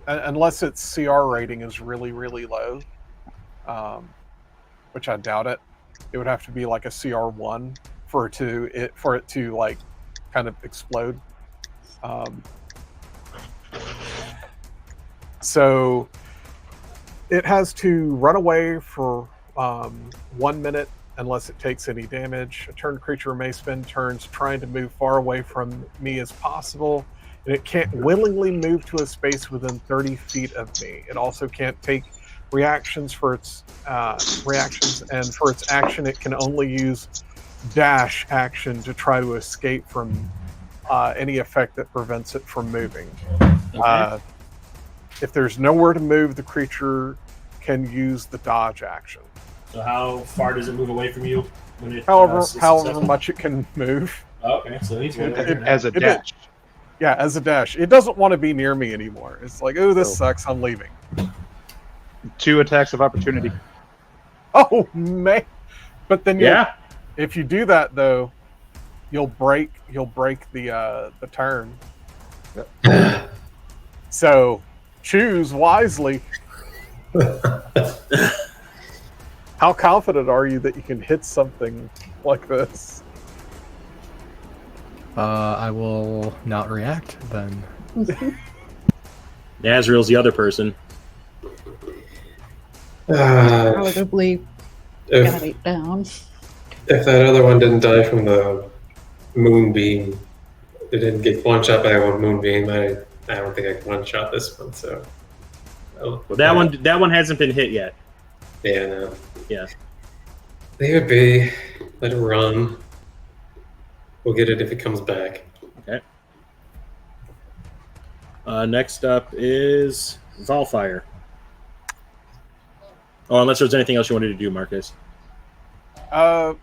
unless its CR rating is really, really low, which I doubt it. It would have to be like a CR1 for it to like kind of explode. So it has to run away for 1 minute unless it takes any damage. A turned creature may spend turns trying to move far away from me as possible, and it can't willingly move to a space within 30 feet of me. It also can't take reactions for its reactions, and for its action, it can only use dash action to try to escape from any effect that prevents it from moving. Okay. If there's nowhere to move, the creature can use the dodge action. So how far does it move away from you? When it, However much it can move. Okay, so he's good. As a dash. Yeah, as a dash. It doesn't want to be near me anymore. It's like, oh, this sucks. I'm leaving. 2 attacks of opportunity. Oh man! But then if you do that though, you'll break the turn. Yep. So choose wisely. How confident are you that you can hit something like this? I will not react then. Nazriel's the other person. Probably got it down. If that other one didn't die from the moonbeam, it didn't get one shot by one moonbeam. I don't think I can one shot this one. So, Well, that one hasn't been hit yet. Yeah, no. Yeah. Leave it be. Let it run. We'll get it if it comes back. Okay. Next up is Volfire. Oh, unless there's anything else you wanted to do, Marcus. I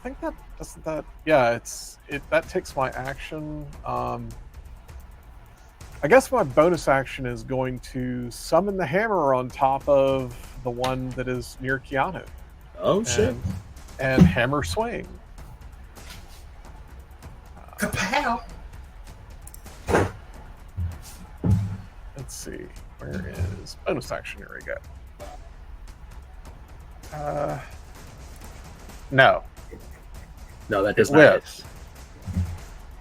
think that doesn't that. Yeah, that takes my action. I guess my bonus action is going to summon the hammer on top of the one that is near Keanu. Oh shit! And hammer swing. Kapow! Let's see. Where is bonus action? Here we go. No. No, that does It not. lives.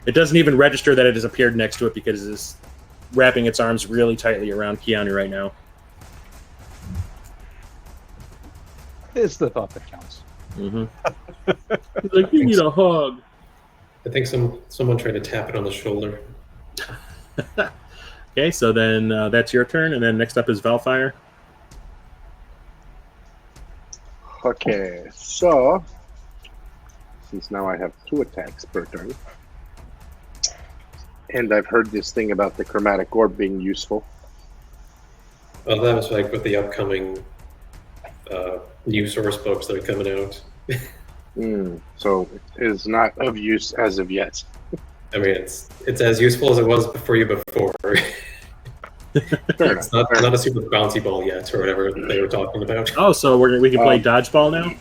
It doesn't even register that it has appeared next to it because it's wrapping its arms really tightly around Keanu right now. It's the thought that counts. Mm-hmm. He's like, you need a hug. I think someone tried to tap it on the shoulder. Okay, so then that's your turn, and then next up is Valfire. Okay, so since now I have 2 attacks per turn, and I've heard this thing about the chromatic orb being useful. Well, that was like with the upcoming new source books that are coming out. So it is not of use as of yet. I mean, it's as useful as it was for you before. It's not a super bouncy ball yet, or whatever they were talking about. Oh, so we can play dodgeball now?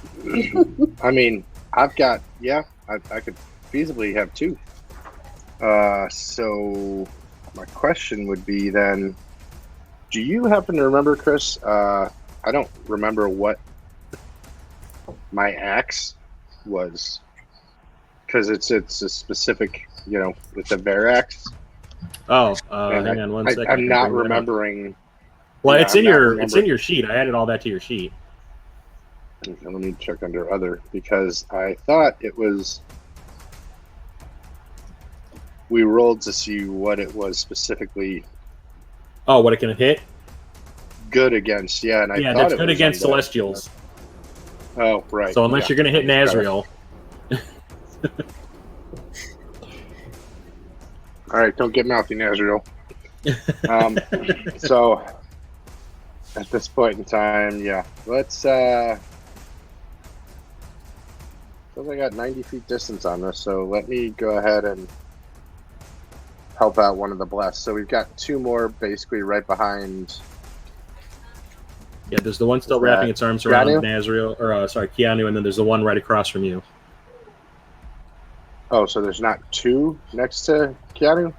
I mean, I've got, I could feasibly have 2. So my question would be then, do you happen to remember, Chris? I don't remember what my axe was, because it's a specific, it's a bear axe. Oh, And hang on one second. I'm not remembering. Well, Yeah, it's in I'm not your remembering. sheet. I added all that to your sheet. Okay, let me check under other, because I thought it was. We rolled to see what it was specifically Oh, what it can hit? good against. Yeah, and I Yeah, thought that's it good was against undead. Celestials. Oh, right. So unless yeah. you're going to hit Nazriel. All right, don't get mouthy, Nazriel. So at this point in time, yeah, let's. Because I got 90 feet distance on this, so let me go ahead and help out one of the blessed. So we've got two more basically right behind. Yeah, there's the one still wrapping its arms around Nazriel, or Keanu, and then there's the one right across from you. Oh, so there's not two next to Keanu?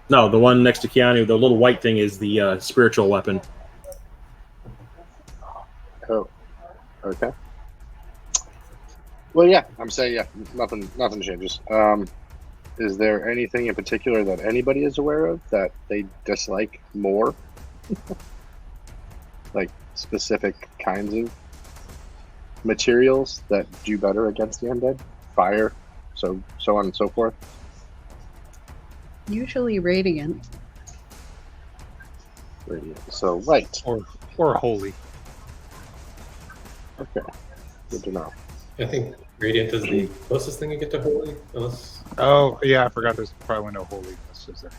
No, the one next to Keanu, the little white thing is the spiritual weapon. Oh, okay. Well, yeah, I'm saying nothing changes. Is there anything in particular that anybody is aware of that they dislike more? Like specific kinds of materials that do better against the undead? Fire, so on and so forth? Usually radiant. So light. Or holy. Okay, good to know. I think radiant is the closest thing you get to holy, unless. Oh, yeah, I forgot there's probably no holy. That's just there.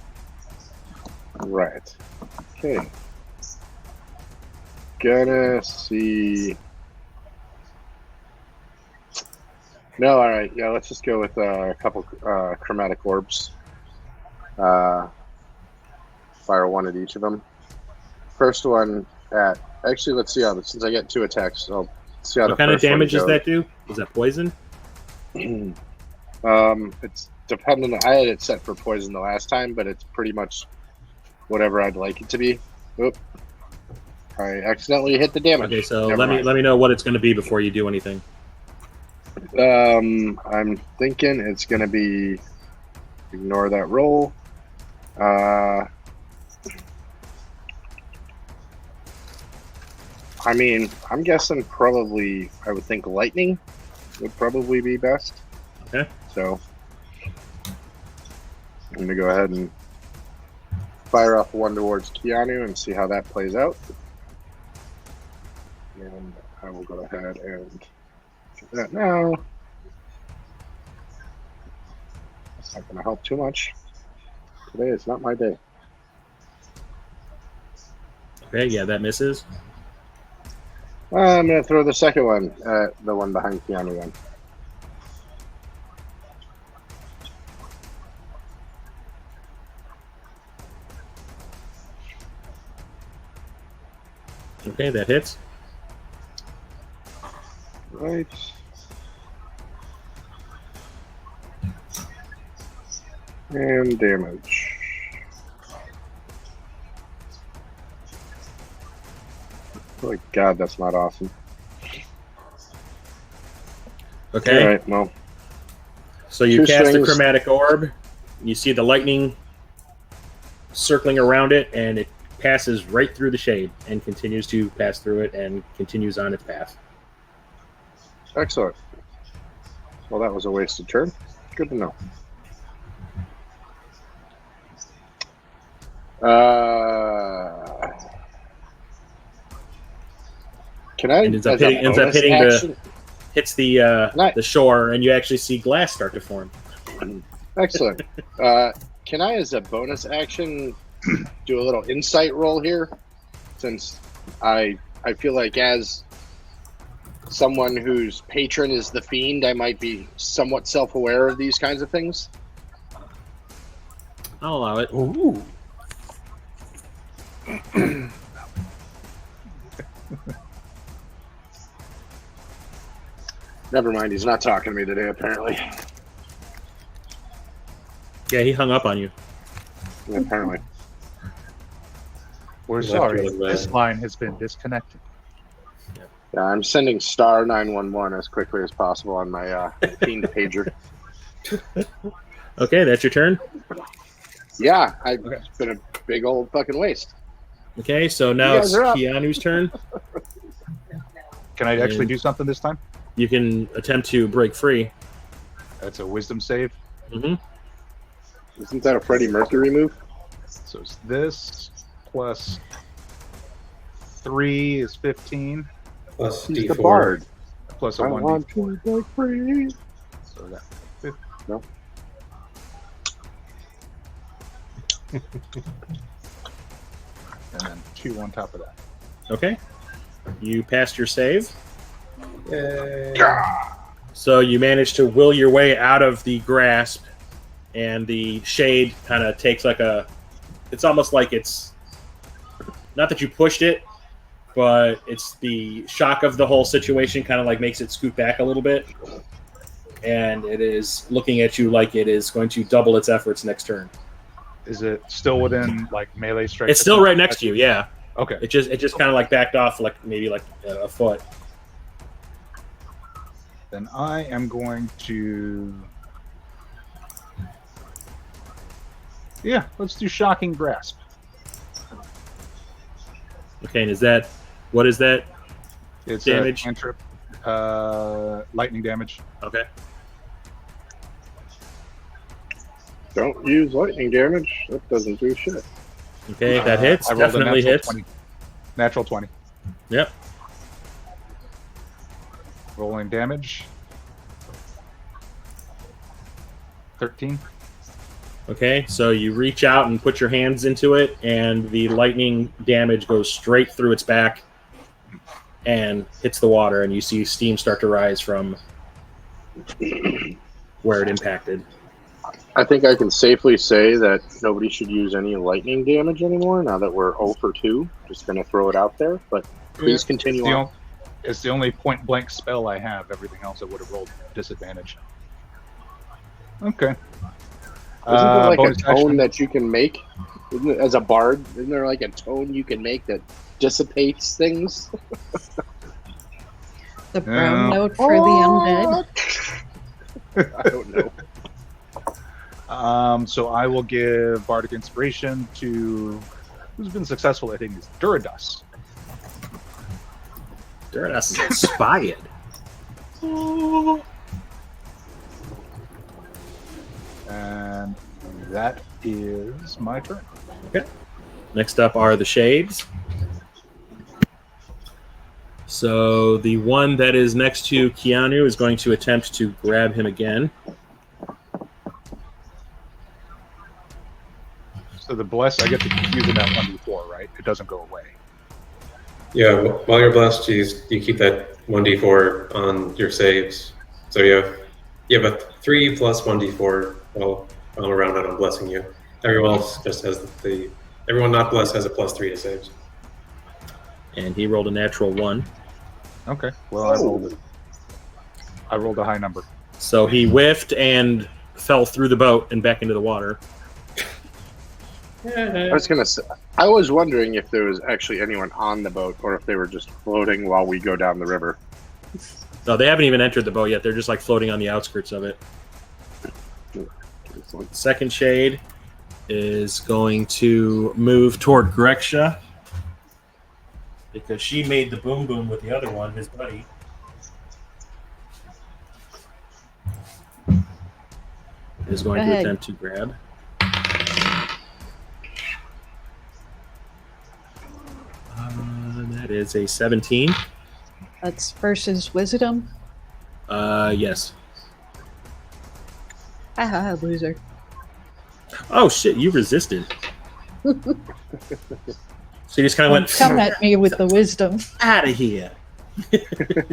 Right. Okay. Gonna see. No, all right. Yeah, let's just go with a couple chromatic orbs. Fire one at each of them. First one at. Actually, let's see how. Since I get two attacks, I'll see how What the kind of first one damage does goes. that do? Is that poison? It's dependent. I had it set for poison the last time, but it's pretty much whatever I'd like it to be. Oop. I accidentally hit the damage. Okay, so Never mind. let me know what it's going to be before you do anything. I'm thinking it's going to be. Ignore that roll. I mean, I'm guessing probably. I would think lightning would probably be best. Okay. So I'm going to go ahead and fire off one towards Keanu and see how that plays out. And I will go ahead and do that now. That's not going to help too much. Today is not my day. Okay, yeah, that misses. I'm going to throw the second one at the one behind Keanu then. Okay, that hits. Right. And damage. Oh, God, that's not awesome. Okay. All right, well. So you Two cast the strings. chromatic orb. You see the lightning circling around it, and it passes right through the shade and continues to pass through it and continues on its path. Excellent. Well, that was a wasted turn. Good to know. Can I? And ends up as a hitting bonus action- hits the shore, and you actually see glass start to form. Excellent. Can I, as a bonus action, do a little insight roll here? Since I feel like as someone whose patron is the fiend, I might be somewhat self-aware of these kinds of things. I'll allow it. Ooh. Never mind, he's not talking to me today, apparently. Yeah, he hung up on you. Apparently. We're Left sorry. with, This line has been disconnected. Yeah, I'm sending star 911 as quickly as possible on my fiend pager. Okay, that's your turn. Yeah, it's been a big old fucking waste. Okay, so now You it's guys are up. Keanu's turn. Can I actually And- do something this time? You can attempt to break free. That's a wisdom save. Mm-hmm. Isn't that a Freddie Mercury move? So it's this plus 3 is 15. Plus He's D4. the bard. Plus a I 1d4. want to break free. So that No. and then 2 on top of that. Okay. You passed your save. Yay. So you managed to will your way out of the grasp, and the shade kind of takes like a... It's almost like it's... Not that you pushed it, but it's the shock of the whole situation kind of like makes it scoot back a little bit. And it is looking at you like it is going to double its efforts next turn. Is it still within like melee strike? It's still right next to you, yeah. Okay. It just kind of like backed off like maybe like a foot. Then I am going to... Yeah, let's do Shocking Grasp. Okay, and is that... What is that? It's Damage? cantrip, lightning damage. Okay. Don't use lightning damage. That doesn't do shit. Okay, that hits. I rolled a Definitely natural hits. 20. Natural 20. Yep. Rolling damage. 13. Okay, so you reach out and put your hands into it, and the lightning damage goes straight through its back and hits the water, and you see steam start to rise from where it impacted. I think I can safely say that nobody should use any lightning damage anymore now that we're 0 for 2. Just going to throw it out there, but please continue on. It's the only point blank spell I have. Everything else I would have rolled disadvantage. Okay. Isn't there like a bonus tone action. that you can make? As a bard, isn't there like a tone you can make that dissipates things? The brown No. note for the undead. I don't know. So I will give Bardic Inspiration to who's been successful, I think, is Duridaas. Duridaas is inspired. And that is my turn. Okay. Next up are the shades. So the one that is next to Keanu is going to attempt to grab him again. So the bless, I get to use it at 1d4, right? It doesn't go away. Yeah, while you're blessed, you keep that 1d4 on your saves. So you have a 3 plus 1d4 while around and I'm blessing you. Everyone else just has everyone not blessed has a plus 3 to saves. And he rolled a natural 1. Okay. Well, I rolled a high number. So he whiffed and fell through the boat and back into the water. I was gonna say, I was wondering if there was actually anyone on the boat or if they were just floating while we go down the river. No, they haven't even entered the boat yet. They're just like floating on the outskirts of it. Second shade is going to move toward Grexia because she made the boom boom with the other one, his buddy. Is going Go to ahead. attempt to grab. That is a 17. That's versus wisdom. Yes. Haha, loser. Oh shit! You resisted. So you just kind of went Come at me with the wisdom. out of here.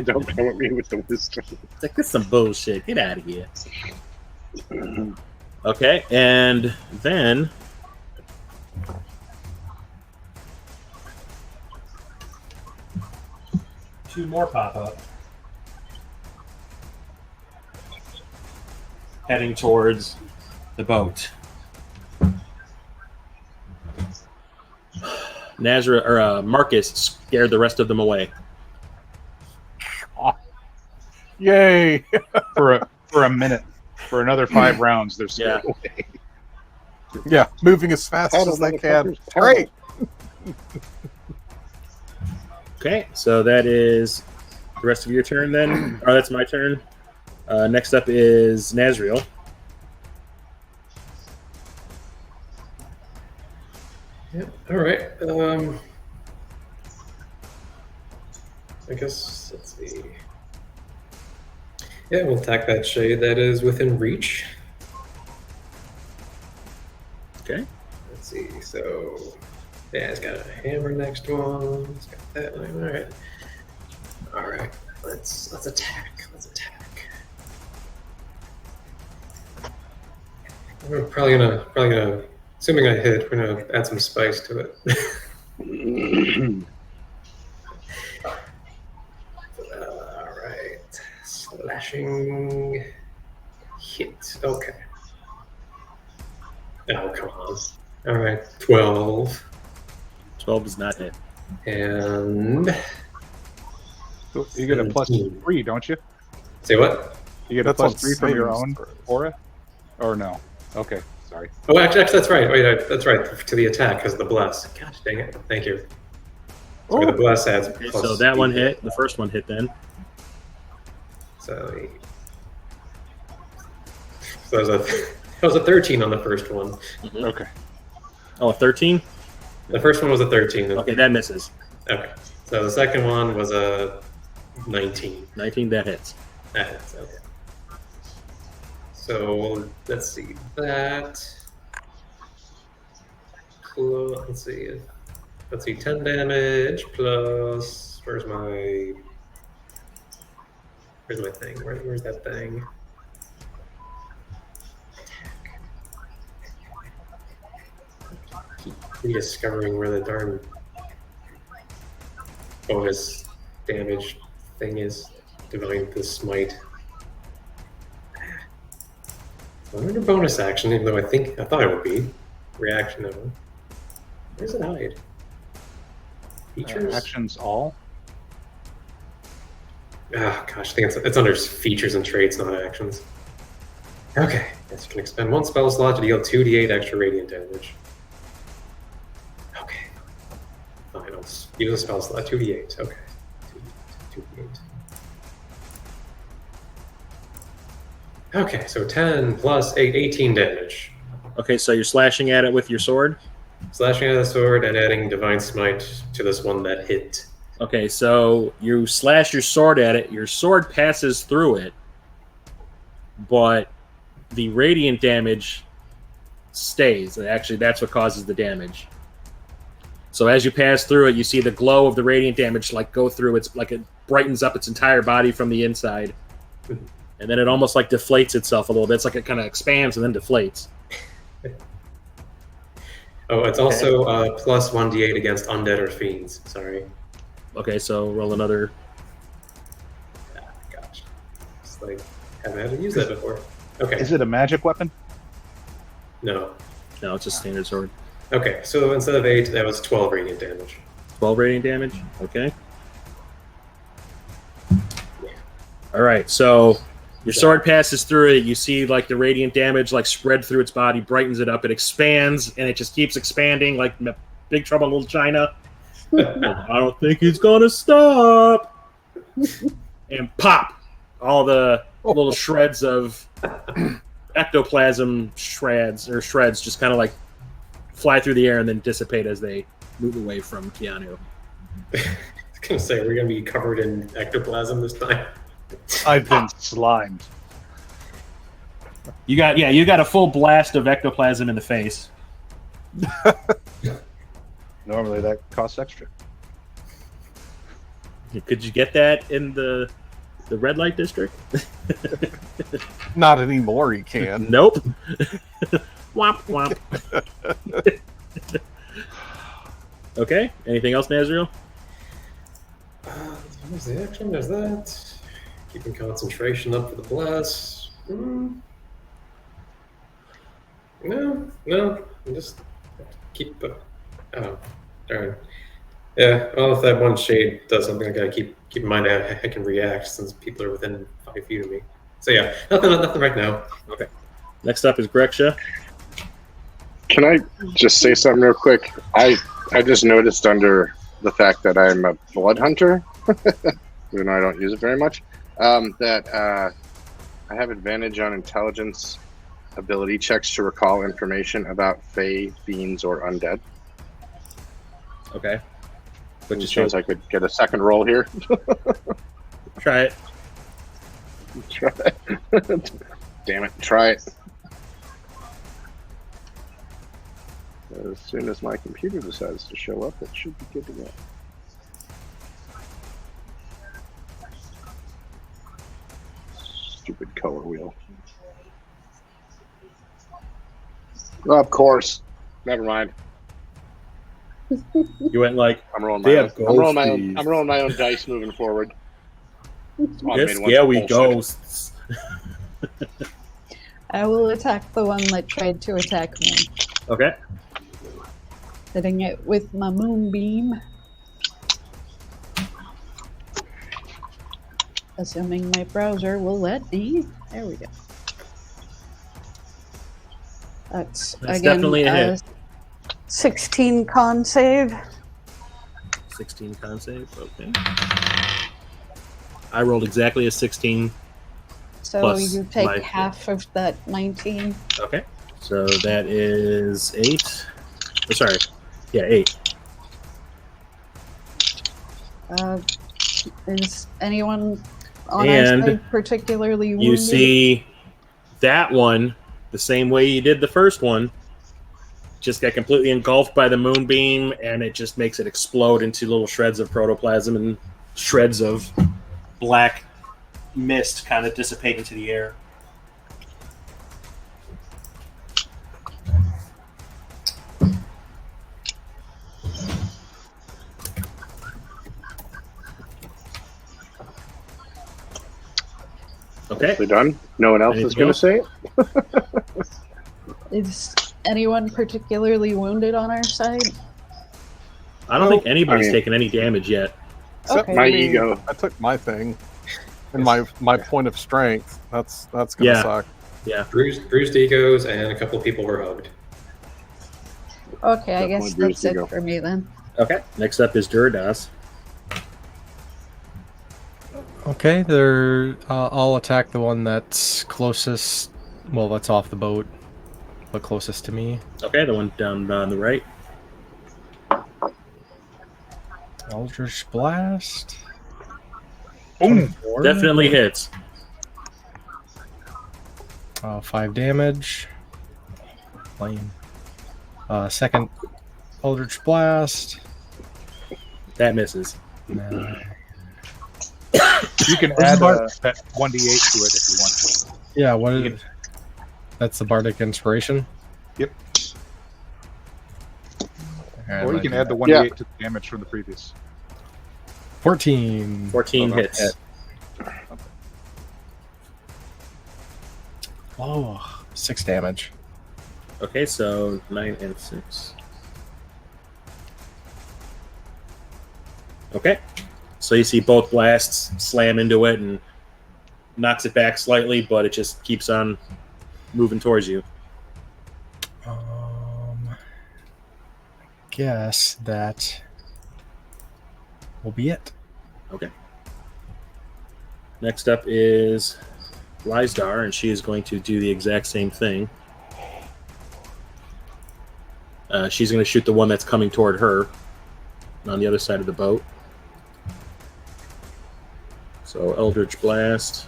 Don't come at me with the wisdom. It's like, this is some bullshit. Get out of here. Okay, and then two more pop up, heading towards the boat. Marcus scared the rest of them away. Yay! For a minute. For another 5 rounds, they're scared away. Yeah, moving as fast Paddle, as they can. motherfuckers, paddle. Great. Okay, so that is the rest of your turn then. Oh, that's my turn. Next up is Nazriel. Yeah. All right. I guess let's see. Yeah, we'll attack that shade that is within reach. Okay. Let's see. So, yeah, it's got a hammer next one. It's got that one. All right. All right. Let's attack. Let's attack. We're probably gonna. Assuming I hit, we're gonna add some spice to it. All right. Slashing hit. Okay. Oh, come on. All right. 12. 12 does not hit. And You get a plus 17. 3, don't you? Say what? You get a That's plus on 3 from your savings own throws. aura? Or no? Okay, sorry. Oh, actually, that's right. Wait, that's right. To the attack because of the bless. Gosh dang it. Thank you. So the bless adds Okay, plus so that one 2. hit. The first one hit then. So that was a 13 on the first one. Okay. Oh, a 13? The first one was a 13. Okay, that misses. Okay. So the second one was a 19. 19, that hits. That hits, okay. So let's see. That. Let's see. 10 damage plus. Where's my thing? Where's that thing? Keep rediscovering where the darn bonus damage thing is. Divine the smite. I'm under bonus action, even though I thought it would be reaction of it. Where's it hide? Features. Actions all? Ah, gosh, I think it's under features and traits, not actions. Okay, yes, you can expend 1 spell slot to deal 2d8 extra radiant damage. Okay, fine. I'll use a spell slot 2d8. Okay, 2d8. Okay, so 10 plus 8, 18 damage. Okay, so you're slashing at it with your sword? Slashing at the sword and adding Divine Smite to this one that hit. Okay, so you slash your sword at it. Your sword passes through it, but the radiant damage stays. Actually, that's what causes the damage. So as you pass through it, you see the glow of the radiant damage go through. It's like it brightens up its entire body from the inside. And then it almost deflates itself a little bit. It's like it kind of expands and then deflates. Oh, it's also plus 1d8 against undead or fiends. Sorry. Okay, so roll another. Gosh. It's haven't had to use that before. Okay. Is it a magic weapon? No. No, it's a standard sword. Okay, so instead of 8, that was 12 radiant damage. 12 radiant damage? Okay. All right, so your sword passes through it. You see the radiant damage spread through its body, brightens it up. It expands, and it just keeps expanding like Big Trouble in Little China. I don't think he's going to stop. And pop! All the little shreds of ectoplasm shreds just kind of fly through the air and then dissipate as they move away from Keanu. I was going to say, we're going to be covered in ectoplasm this time. I've been slimed. You got a full blast of ectoplasm in the face. Normally that costs extra. Could you get that in the red light district? Not anymore, you can. Nope. Womp womp. Okay. Anything else, Nazriel? There's the action, there's that. Keeping concentration up for the blast. No. Just keep. All right. Yeah. Well, if that one shade does something, I gotta keep in mind I can react since people are within 5 feet of me. So yeah, nothing right now. Okay. Next up is Greksha. Can I just say something real quick? I just noticed under the fact that I'm a blood hunter, even though I don't use it very much, that I have advantage on intelligence ability checks to recall information about Fey, fiends, or undead. Okay. But Any just chance I could get a second roll here? try it. Try it. Damn it, try it. As soon as my computer decides to show up, it should be good to go. Stupid color wheel. Of course. Never mind. You went like, I'm rolling they my have own. I'm rolling my own. ghosties. I'm rolling my own dice moving forward. Yes, Automated ones yeah, are we bullshit. ghosts. I will attack the one that tried to attack me. Okay. Hitting it with my moonbeam. Assuming my browser will let me. There we go. That's again definitely a hit. 16 con save. 16 con save. Okay. I rolled exactly a 16. So Plus you take my- half of that 19. Okay. So that is 8. Oh, sorry. Yeah, 8. Is anyone on And our side particularly wounded? You see that one, the same way you did the first one, just got completely engulfed by the moonbeam, and it just makes it explode into little shreds of protoplasm and shreds of black mist kind of dissipate into the air. Okay. Nicely done. No one else is Anything going to else? say it. Is anyone particularly wounded on our side? I don't think I anybody's mean- taken any damage yet. Except Okay. My me. ego. I took my thing. And my point of strength. That's gonna Yeah. suck. Yeah. Bruised egos, and a couple people were hugged. Okay, I Definitely guess bruised that's it ego. for me then. Okay. Next up is Duridaas. Okay, I'll attack the one that's closest. Well, that's off the boat, but closest to me. Okay, the one down on the right. Eldritch Blast. Boom. 24. Definitely hits. 5 damage. Lame. Second Eldritch Blast. That misses. Nah. You can Where's add the bar- that 1d8 to it if you want. Yeah, what is That's the Bardic Inspiration? Yep. Alright, Or you might can do add the that. 1d8 to the damage from the previous. 14. 14 Oh, hits. hit. Oh, 6 damage. Okay, so 9 and 6. Okay. So you see both blasts slam into it and knocks it back slightly, but it just keeps on moving towards you. Guess that will be it. Okay. Next up is Leisdaar, and she is going to do the exact same thing. She's going to shoot the one that's coming toward her on the other side of the boat. So Eldritch Blast.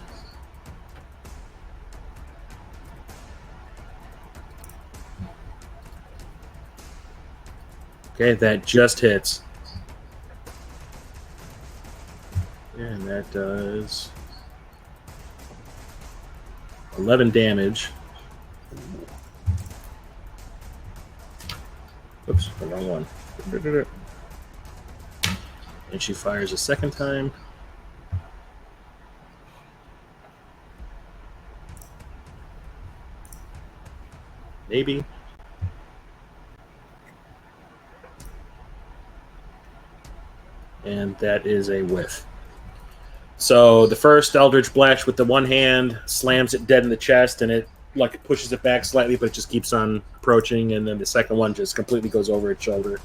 Okay, that just hits. And that does 11 damage. Oops, the wrong one. And she fires a second time. Maybe. And that is a whiff. So the first Eldritch Blast with the one hand slams it dead in the chest, and it like pushes it back slightly, but it just keeps on approaching. And then the second one just completely goes over its shoulder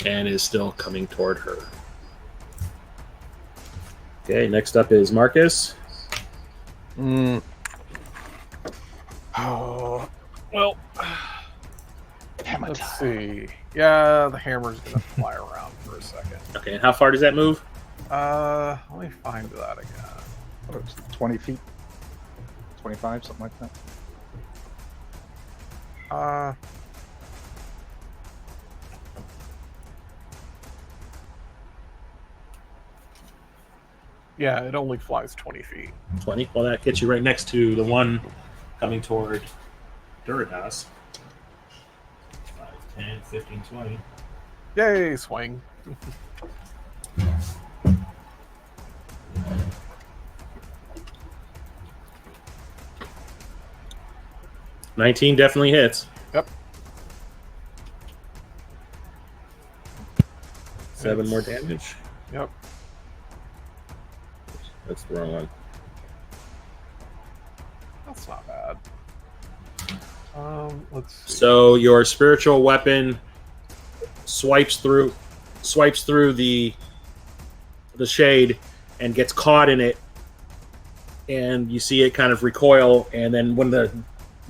and is still coming toward her. Okay, next up is Marcus. Oh, well, Hammer let's time. see. Yeah, the hammer's gonna fly around for a second. Okay, and how far does that move? Let me find that again. What, it's 20 feet? 25, something like that? Yeah, it only flies 20 feet. 20. Well, that gets you right next to the one coming toward Duridaas. 5, 10, 15, 20. Yay, swing. 19 definitely hits. Yep. 7 more damage. Yep. That's the wrong one. That's not bad. Let's see. So your spiritual weapon swipes through the shade and gets caught in it, and you see it kind of recoil, and then when the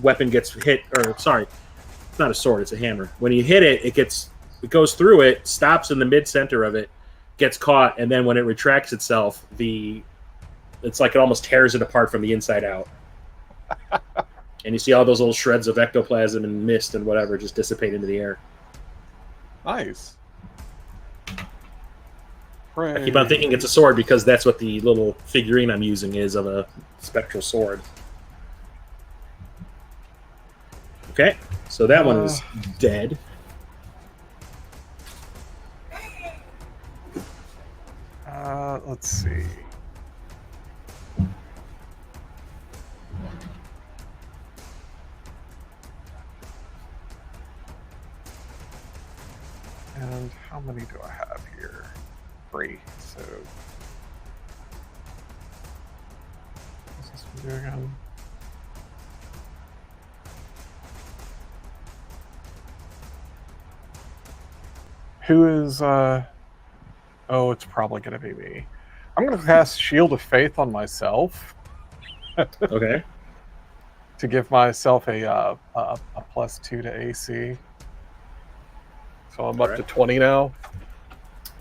weapon gets hit, or sorry, it's not a sword, it's a hammer. When you hit it, it goes through it, stops in the mid-center of it, gets caught, and then when it retracts itself, it's like it almost tears it apart from the inside out. And you see all those little shreds of ectoplasm and mist and whatever just dissipate into the air. Nice. I keep on thinking it's a sword because that's what the little figurine I'm using is, of a spectral sword. Okay, so that one is dead. Let's see. And how many do I have here? 3. So what's this one do again? Who is oh, it's probably gonna be me. I'm gonna cast Shield of Faith on myself. Okay. To give myself a +2 to AC. So I'm up to 20 now.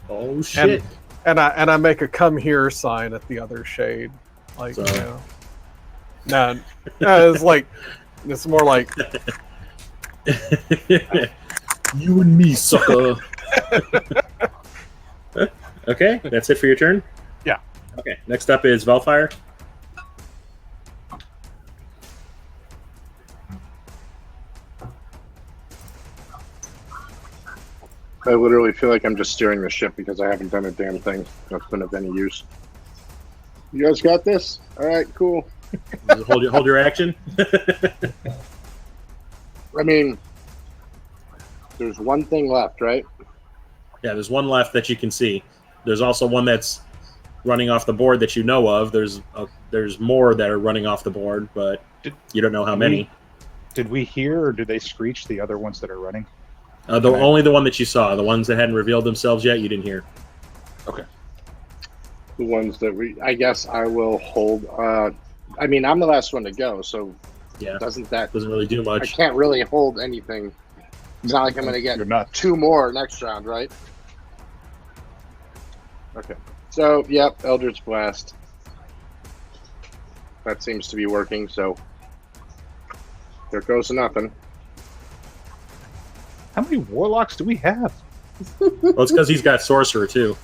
Oh shit! And I make a come here sign at the other shade, like So- you know. No, it's like it's more like You and me, sucker. Okay, that's it for your turn? Yeah. Okay, next up is Velfire. I literally feel like I'm just steering the ship because I haven't done a damn thing that's been of any use. You guys got this? All right, cool. Hold your action. I mean, there's one thing left, right? Yeah, there's one left that you can see. There's also one that's running off the board that you know of. There's more that are running off the board, but you don't know how many. Did we hear, or did they screech the other ones that are running? Only the one that you saw. The ones that hadn't revealed themselves yet, you didn't hear. Okay. The ones that I guess I will hold. I mean, I'm the last one to go, so Yeah, doesn't really do I much. can't really hold anything. It's not like I'm going to get You're not. 2 more next round, right? Okay. So, yep, Eldritch Blast. That seems to be working, so there goes to nothing. How many warlocks do we have? Well, it's because he's got sorcerer too.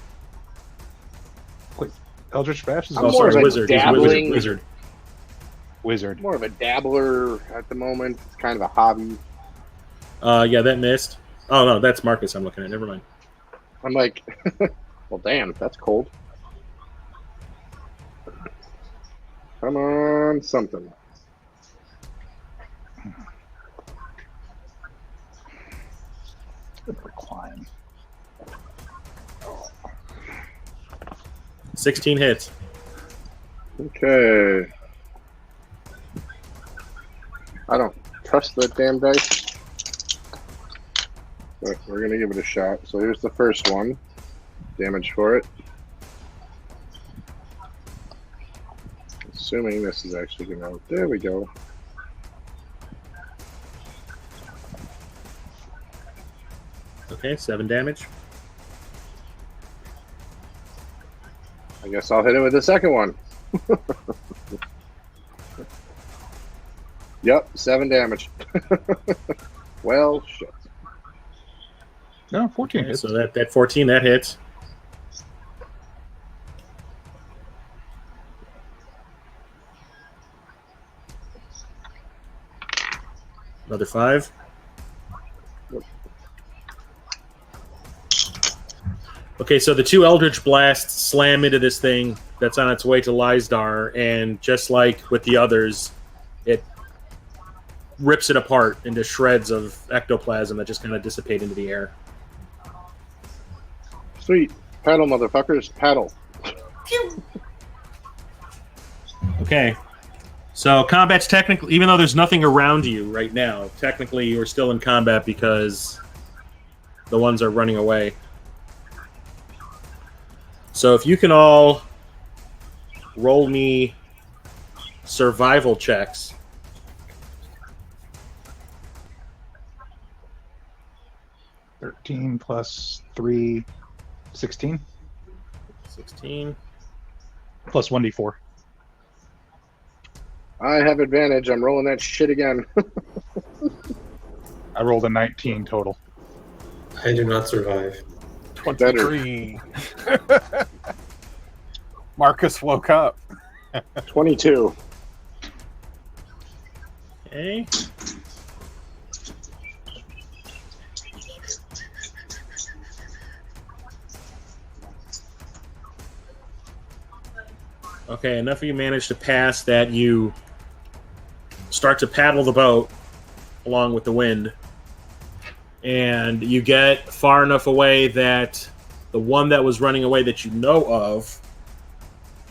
Eldritch Blast is I'm Oh, more sorry, of a wizard. He's dabbling- wizard. wizard. More of a dabbler at the moment. It's kind of a hobby. Yeah, that missed. Oh no, that's Marcus. I'm looking at. Never mind. I'm like, well, damn, that's cold. Come on, something. Good recline. 16 hits. Okay. I don't trust that damn dice. But we're going to give it a shot. So here's the first one. Damage for it. Assuming this is actually going to... There we go. Okay, 7 damage. I guess I'll hit it with the second one. Yep, 7 damage. Well, shit. No, 14 Okay, hits. so that 14, that hits. Another 5. Okay, so the 2 eldritch blasts slam into this thing that's on its way to Leisdaar, and just like with the others, it rips it apart into shreds of ectoplasm that just kind of dissipate into the air. Sweet. Paddle, motherfuckers. Paddle. Okay. So combat's technically, even though there's nothing around you right now, technically you're still in combat because the ones are running away. So if you can all roll me survival checks. $13 plus 3, 16. 16. Plus 1d4. I have advantage. I'm rolling that shit again. I rolled a 19 total. I do not survive. 23. Marcus woke up. 22. Okay. Okay, enough of you managed to pass that you start to paddle the boat along with the wind. And you get far enough away that the one that was running away that you know of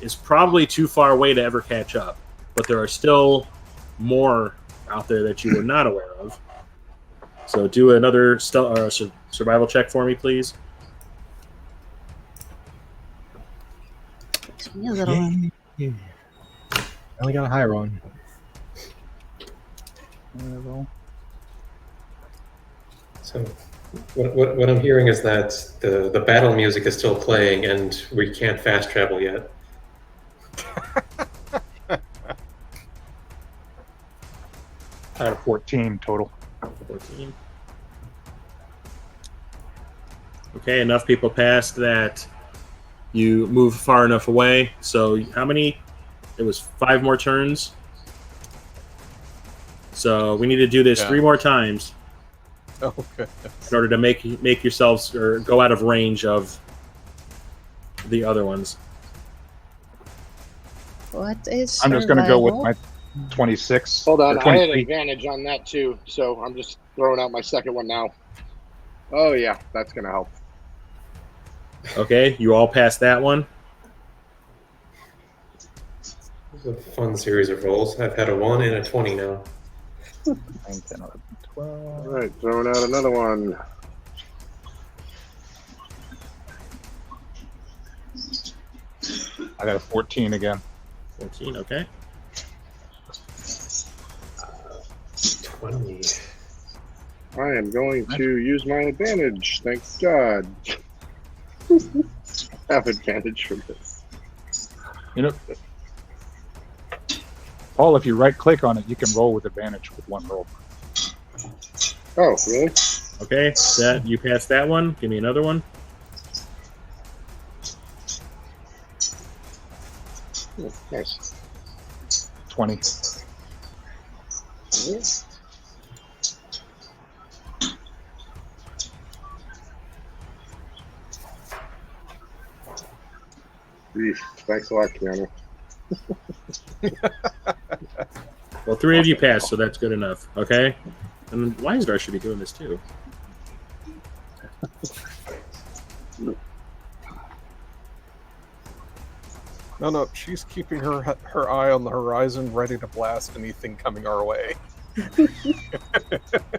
is probably too far away to ever catch up. But there are still more out there that you were not aware of. So do another survival check for me, please. Me a little. I only got a high one. So what I'm hearing is that the battle music is still playing and we can't fast travel yet. I had a 14 total. 14. Okay, enough people passed that you move far enough away. So how many? It was 5 more turns. So we need to do this 3 more times Okay. in order to make yourselves or go out of range of the other ones. What is I'm just going to go with survival? my 26. Hold on. or I had 23. advantage on that too. So I'm just throwing out my second one now. Oh, yeah. That's going to help. Okay, you all passed that one. This is a fun series of rolls. I've had a 1 and a 20 now. 9, 10, 11, 12. All right. Throwing out another one. I got a 14 again. 14, okay. 20. I am going to use my advantage. Thank God. I have advantage for this. You know, Paul, if you right click on it, you can roll with advantage with 1 roll. Oh, really? Okay, that you passed that one. Give me another one. Oh, nice. 20. Yeah. Eesh, thanks a lot, Keanu. Well, 3 of you passed, so that's good enough. Okay, and Leisdaar should be doing this too. No, she's keeping her eye on the horizon, ready to blast anything coming our way.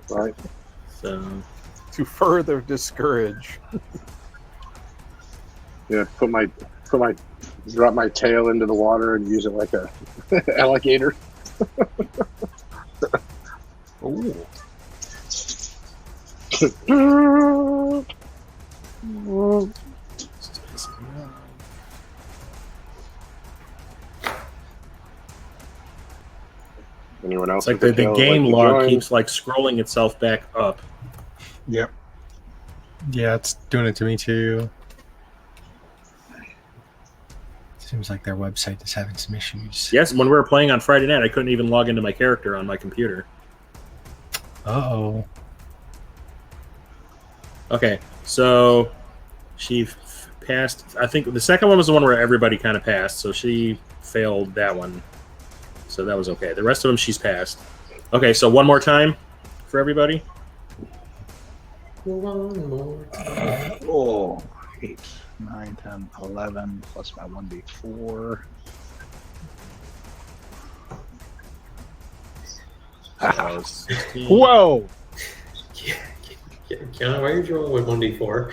Right. So To further discourage. Yeah, drop my tail into the water and use it like a alligator. Ooh. Anyone else? it's like with the a tail game like to log join? keeps like scrolling itself back up. Yep. Yeah, it's doing it to me too. Seems like their website is having some issues. Yes, when we were playing on Friday night, I couldn't even log into my character on my computer. Uh-oh. Okay, so she passed. I think the second one was the one where everybody kind of passed, so she failed that one. So that was okay. The rest of them she's passed. Okay, so one more time for everybody. One more time. Oh, 8, 9, 10, 11, plus my 1d4. That was 16. Whoa! Keanu, why are you rolling with 1d4?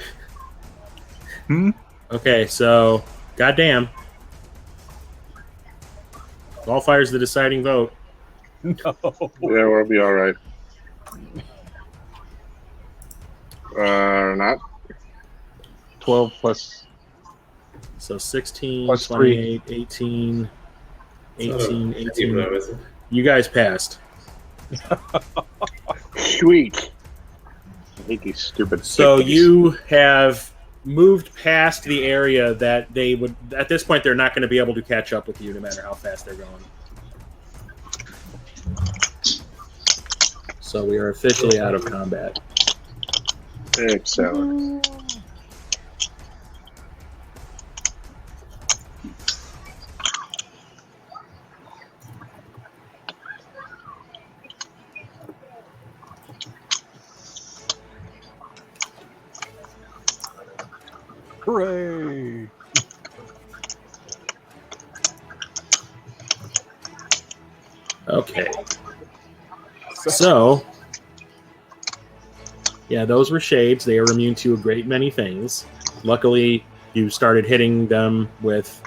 Okay, so goddamn. Qualifier's the deciding vote. No. Yeah, we'll be all right. Not 12 plus. So 16, Plus 28, 18, It's not a 18, team 18. though, is it? You guys passed. sweet. I hate these stupid. So 50s. you have moved past the area that they would. At this point, they're not going to be able to catch up with you, no matter how fast they're going. So we are officially out of combat. Excellent. Hooray! Okay. So, yeah, those were shades. They are immune to a great many things. Luckily, you started hitting them with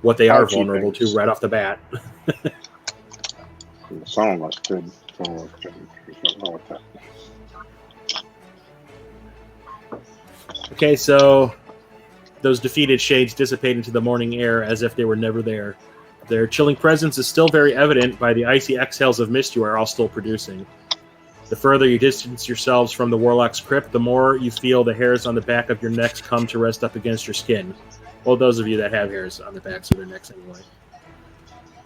what they are Ouchie vulnerable things. to right off the bat. Some of us could. Some of us couldn't. There's nothing wrong with that. Okay, so those defeated shades dissipate into the morning air as if they were never there. Their chilling presence is still very evident by the icy exhales of mist you are all still producing. The further you distance yourselves from the Warlock's crypt, the more you feel the hairs on the back of your necks come to rest up against your skin. Well, those of you that have hairs on the backs of their necks anyway.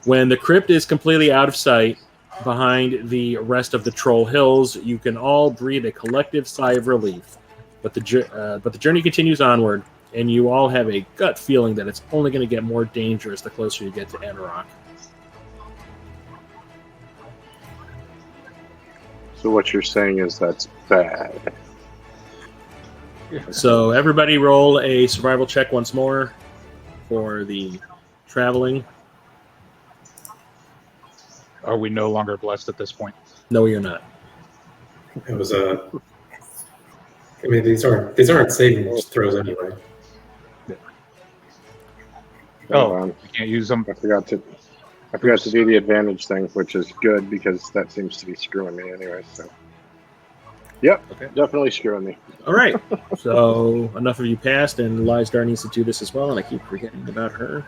When the crypt is completely out of sight, behind the rest of the Troll Hills, you can all breathe a collective sigh of relief. But the journey continues onward, and you all have a gut feeling that it's only going to get more dangerous the closer you get to Anauroch. So what you're saying is that's bad. So everybody roll a survival check once more for the traveling. Are we no longer blessed at this point? No, you're not. It was a. I mean, these aren't saving throws anyway. Oh, we can't use them. I forgot to do the advantage thing, which is good because that seems to be screwing me anyway. So, yep, Okay. definitely screwing me. All right. So enough of you passed, and Leisdaar needs to do this as well, and I keep forgetting about her.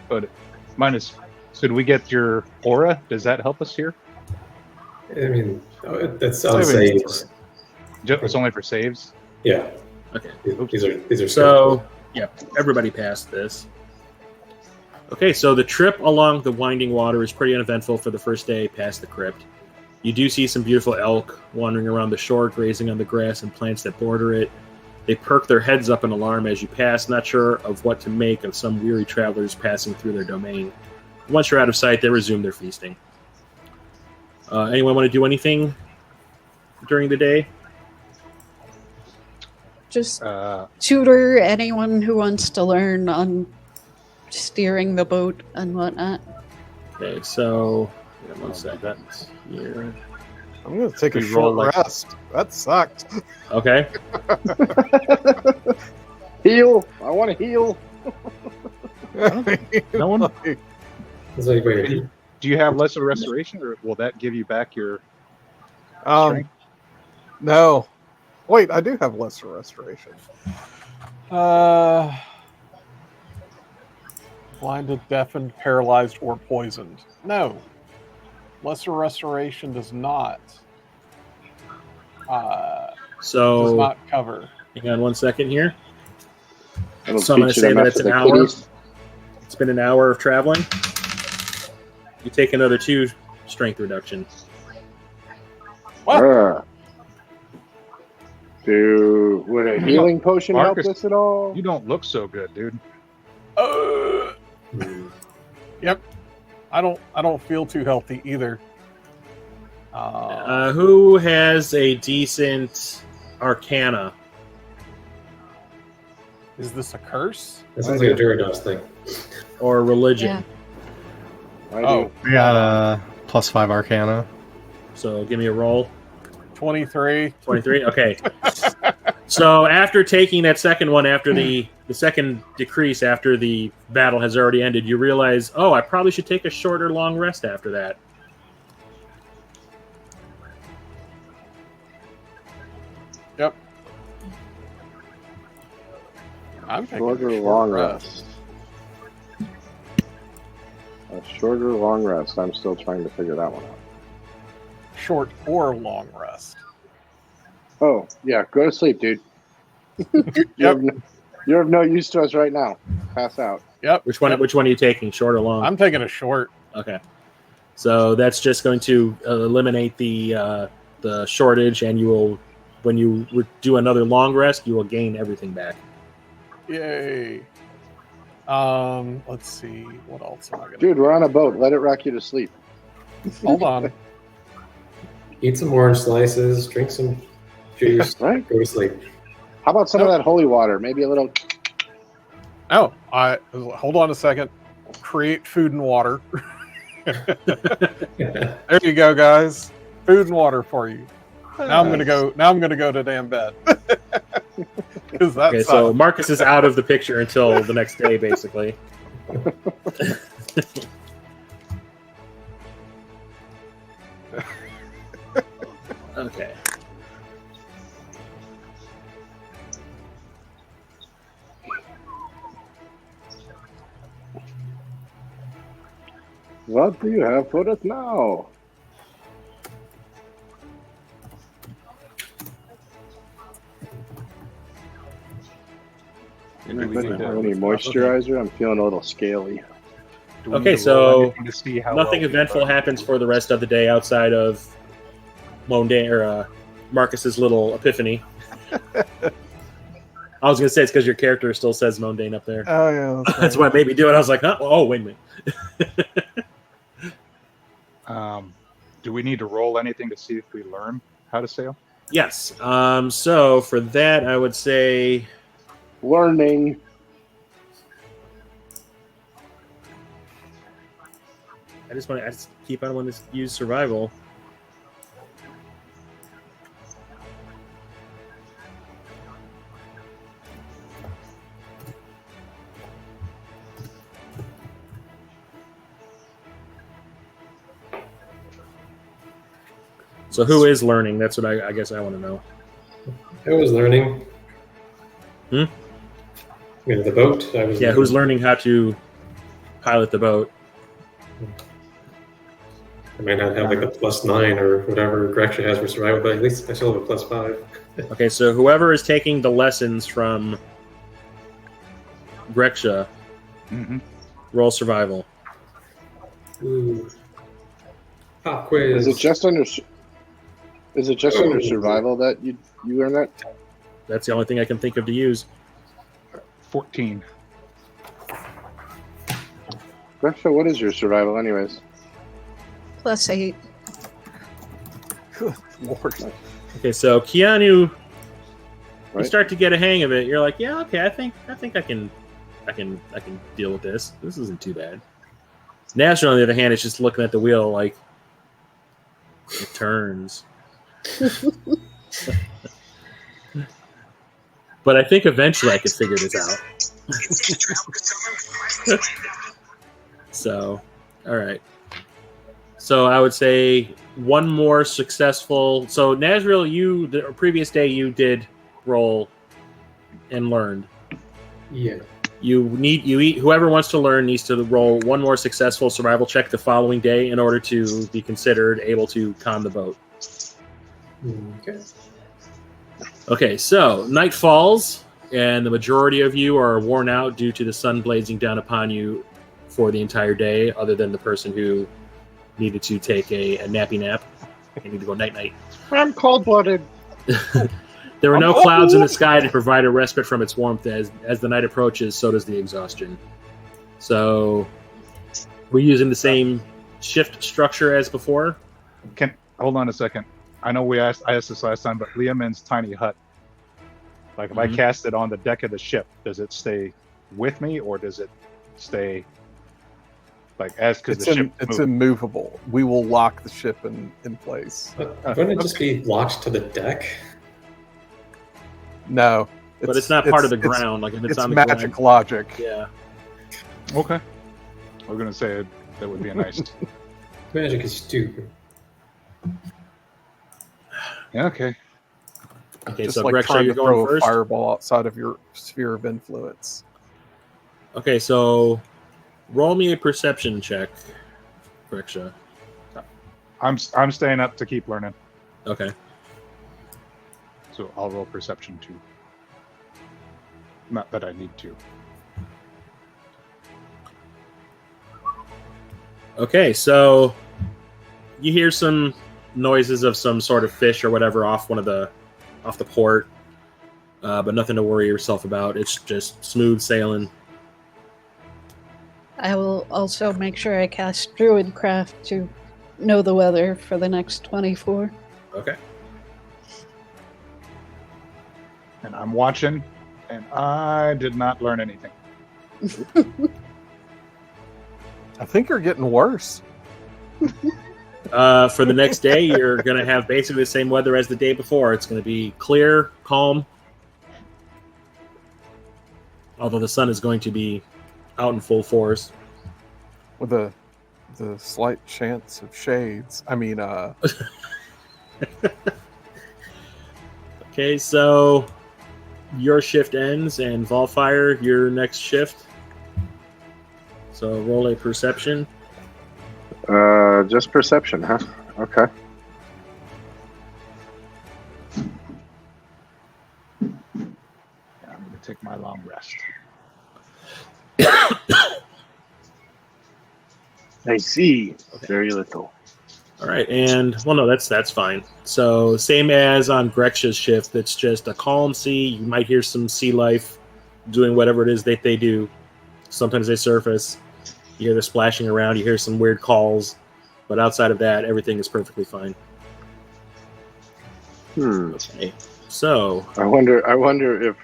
But mine is. So do we get your aura? Does that help us here? I mean, that's on saves. It's only for saves. Yeah. Okay. These are So, yeah, everybody passed this. Okay, so the trip along the winding water is pretty uneventful for the first day past the crypt. You do see some beautiful elk wandering around the shore, grazing on the grass and plants that border it. They perk their heads up in alarm as you pass, not sure of what to make of some weary travelers passing through their domain. Once you're out of sight, they resume their feasting. Anyone want to do anything during the day? Just Uh, tutor anyone who wants to learn on steering the boat and whatnot. Okay, so wait 1 second here. I'm going to take a We roll short like- rest. That sucked. Okay. Heal. I want to heal. no one. It's like, wait, Do you have lesser restoration, or will that give you back your? Um, no. Wait, I do have lesser restoration. Blinded, deafened, paralyzed, or poisoned. No. Lesser restoration does not. Does So not cover. hang on 1 second here. I don't So I'm going to teach you say that mess it's with an the hour. kitties. It's been an hour of traveling. You take another 2 strength reduction. What? Would a healing potion help Marcus, this at all? You don't look so good, dude. Yep. I don't feel too healthy either. Who has a decent Arcana? Is this a curse? that sounds like a Duridaas thing. Or religion? Yeah. I do. Oh, We got +5 Arcana. So give me a roll. 23. 23? Okay. So after taking that second one, after the second decrease, after the battle has already ended, you realize, oh, I probably should take a short or long rest after that. Yep. I'm taking Short or a short long rest. rest? A short or long rest? I'm still trying to figure that one out. Short or long rest. Oh, yeah. Go to sleep, dude. Yep. You're of no use to us right now. Pass out. Yep. Which one? Yep. Which one are you taking, short or long? I'm taking a short. Okay. So that's just going to eliminate the shortage, and you will, when you do another long rest, you will gain everything back. Yay. Let's see. What else am I gonna Dude, we're on a boat. Let it rock you to sleep. Hold on. Eat some orange slices, drink some juice, Right? go to sleep. How about some of that holy water? Maybe a little. Oh, hold on a second. Create food and water. There you go, guys. Food and water for you. Now I'm gonna go. Now I'm gonna go to damn bed. 'Cause that Okay, so Marcus is out of the picture until the next day, basically. Okay. What do you have for us now? Do we Anybody need to- have any moisturizer? I'm feeling a little scaly. do we Okay, need to roll so anything to see how nothing well we eventful are? happens for the rest of the day outside of Monday or Marcus's little epiphany. I was gonna say it's because your character still says mundane up there. Oh yeah. That's what made me do it. I was like, huh? Oh, wait a minute. Do we need to roll anything to see if we learn how to sail? Yes. So for that, I would say Learning. I just keep on wanting to use survival. So who is learning? That's what I guess I want to know. I was learning. Hmm? You know, the boat. I was Yeah, who's learning how to pilot the boat? I might not have like a +9 or whatever Grecia has for survival, but at least I still have a +5. Okay, so whoever is taking the lessons from Grecia, Mm-hmm. roll survival. Ooh. Pop quiz. Is it just under? Is it just under survival that you learn that? That's the only thing I can think of to use. 14. Gretchen, what is your survival, anyways? +8. Good Lord. Okay, so Keanu Right? start to get a hang of it. You're like, yeah, okay, I think I can deal with this. This isn't too bad. Nasser, on the other hand, is just looking at the wheel like it turns. But I think eventually I could figure this out. So, all right. So I would say one more successful. So Nazriel, the previous day you did roll and learned. Yeah. Whoever wants to learn needs to roll one more successful survival check the following day in order to be considered able to con the boat. Okay. Okay, so night falls, and the majority of you are worn out due to the sun blazing down upon you for the entire day, other than the person who needed to take a nappy nap. They need to go night-night. I'm cold-blooded. There were no clouds in the sky to provide a respite from its warmth. As the night approaches, so does the exhaustion. So, we're using the same shift structure as before. Hold on a second. I know I asked this last time, but Liamin's tiny hut. Like if I cast it on the deck of the ship, does it stay with me or does it stay because the ship it's moves? immovable. We will lock the ship in place. But wouldn't it just be locked to the deck? No, But it's not part of the ground. Like if it's on the magic ground. logic. Yeah. Okay. I was gonna say that would be a nice. Magic is stupid. Yeah, okay. Okay, Just so like Grexa, trying you're to throw going a first. fireball outside of your sphere of influence. Okay, so roll me a perception check, Grexa. I'm staying up to keep learning, Okay. so I'll roll perception too. Not that I need to. Okay, so you hear some noises of some sort of fish or whatever off the port, but nothing to worry yourself about. It's just smooth sailing. I will also make sure I cast Druidcraft to know the weather for the next 24. Okay. And I'm watching, and I did not learn anything. I think you're getting worse. For the next day, you're going to have basically the same weather as the day before. It's going to be clear, calm, although the sun is going to be out in full force. With the slight chance of shades. I mean, Okay, so your shift ends, and Volfire, your next shift. So roll a perception. Just perception, huh? Okay. Yeah, I'm going to take my long rest. I see. Very little. All right, and well, no, that's fine. So same as on Grex's shift, it's just a calm sea. You might hear some sea life doing whatever it is that they do. Sometimes they surface. You hear the splashing around. You hear some weird calls, but outside of that, everything is perfectly fine. Okay, so I wonder if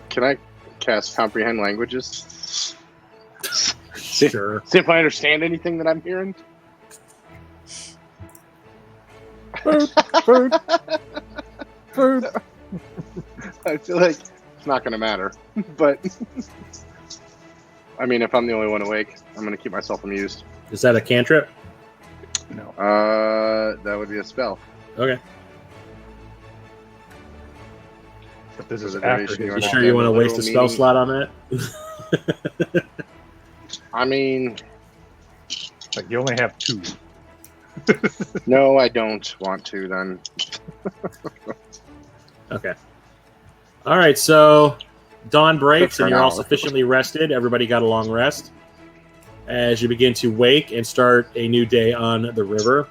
can I cast comprehend languages? sure. See if I understand anything that I'm hearing. food. I feel like it's not going to matter, but I mean, if I'm the only one awake, I'm going to keep myself amused. Is that a cantrip? No. That would be a spell. Okay. But this is For the after duration his You Yeah, sure yeah, you want to the waste a literal spell meaning. slot on that? I mean, Like you only have 2. no, I don't want to then. Okay. All right, so dawn breaks Good for and you're an all hour. sufficiently rested. Everybody got a long rest. As you begin to wake and start a new day on the river.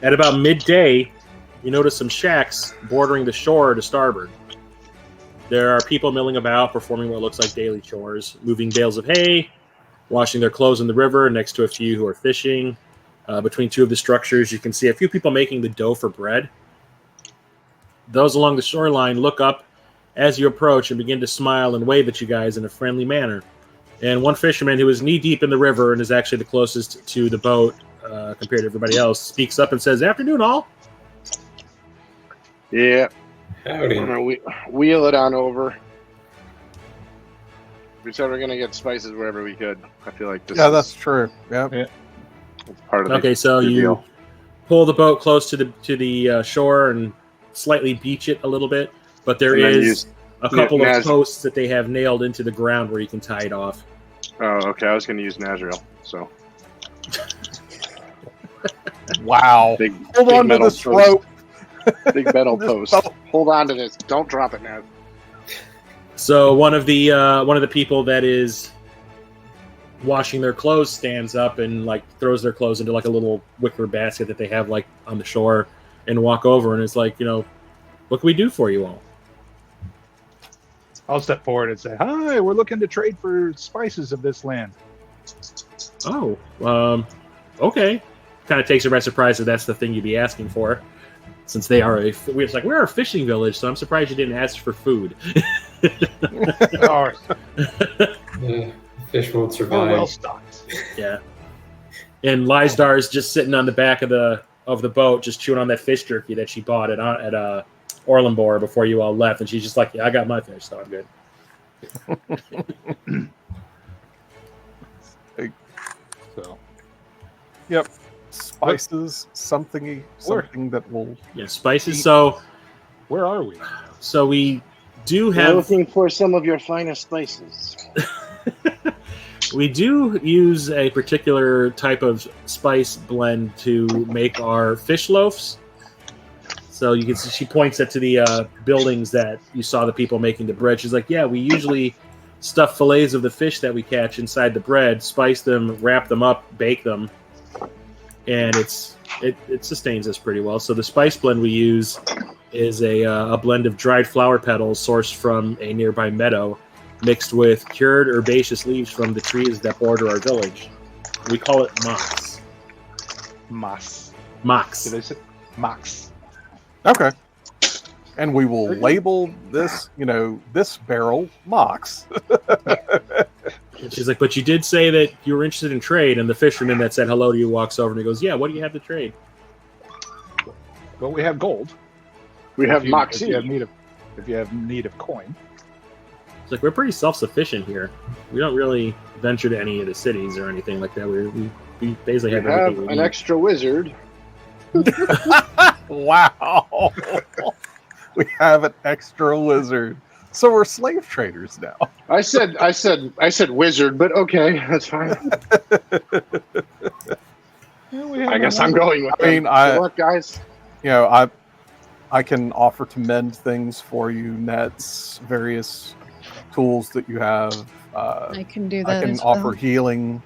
At about midday, you notice some shacks bordering the shore to starboard. There are people milling about, performing what looks like daily chores, moving bales of hay, washing their clothes in the river next to a few who are fishing. Between two of the structures, you can see a few people making the dough for bread. Those along the shoreline look up as you approach and begin to smile and wave at you guys in a friendly manner. And one fisherman who is knee-deep in the river and is actually the closest to the boat compared to everybody else speaks up and says, "Afternoon, all." Yeah. Howdy. We wheel it on over. We said we're gonna get spices wherever we could. I feel like this. Yeah, is that's true. Yeah. part of the Okay, so the you deal. pull the boat close to the shore and slightly beach it a little bit, but there And then is use- a couple yeah, of Naz- posts that they have nailed into the ground where you can tie it off. Oh, okay. I was gonna use Nazriel. So Wow. big. Hold big on to metal this post. rope. Big metal This post. metal- Hold on to this. Don't drop it, Naz. So one of the people that is washing their clothes stands up and like throws their clothes into like a little wicker basket that they have like on the shore and walk over and is like, what can we do for you all? I'll step forward and say, "Hi, we're looking to trade for spices of this land." Oh, okay. Kind of takes you by surprise that that's the thing you'd be asking for, since they are we're a fishing village, so I'm surprised you didn't ask for food. All right, Fish won't we're survive. well stocked. Yeah. And Leisdaar is just sitting on the back of the boat, just chewing on that fish jerky that she bought at Orlambor before you all left, and she's just like, "Yeah, I got my fish, so I'm good." So Yep. Spices, something that will. Yeah, spices. So where are we? we do We're have looking for some of your finest spices. we do use a particular type of spice blend to make our fish loaves. So you can see she points it to the buildings that you saw the people making the bread. She's like, "Yeah, we usually stuff fillets of the fish that we catch inside the bread, spice them, wrap them up, bake them, and it sustains us pretty well." So the spice blend we use is a blend of dried flower petals sourced from a nearby meadow, mixed with cured herbaceous leaves from the trees that border our village. We call it mox. Mas. Mox. Did I say Max? Okay. And we will label this, this barrel Mox. She's like, "But you did say that you were interested in trade," and the fisherman that said hello to you walks over and he goes, "Yeah, what do you have to trade?" Well, we have gold. We have If you Moxie. have need of coin. It's like, we're pretty self-sufficient here. We don't really venture to any of the cities or anything like that. We basically We have have everything we an need. extra wizard. Wow. We have an extra wizard. So we're slave traders now. I said wizard, but okay, that's fine. I guess I'm going with. I mean, Good luck, guys. I can offer to mend things for you, nets, various tools that you have. I can do I that can as offer well. healing,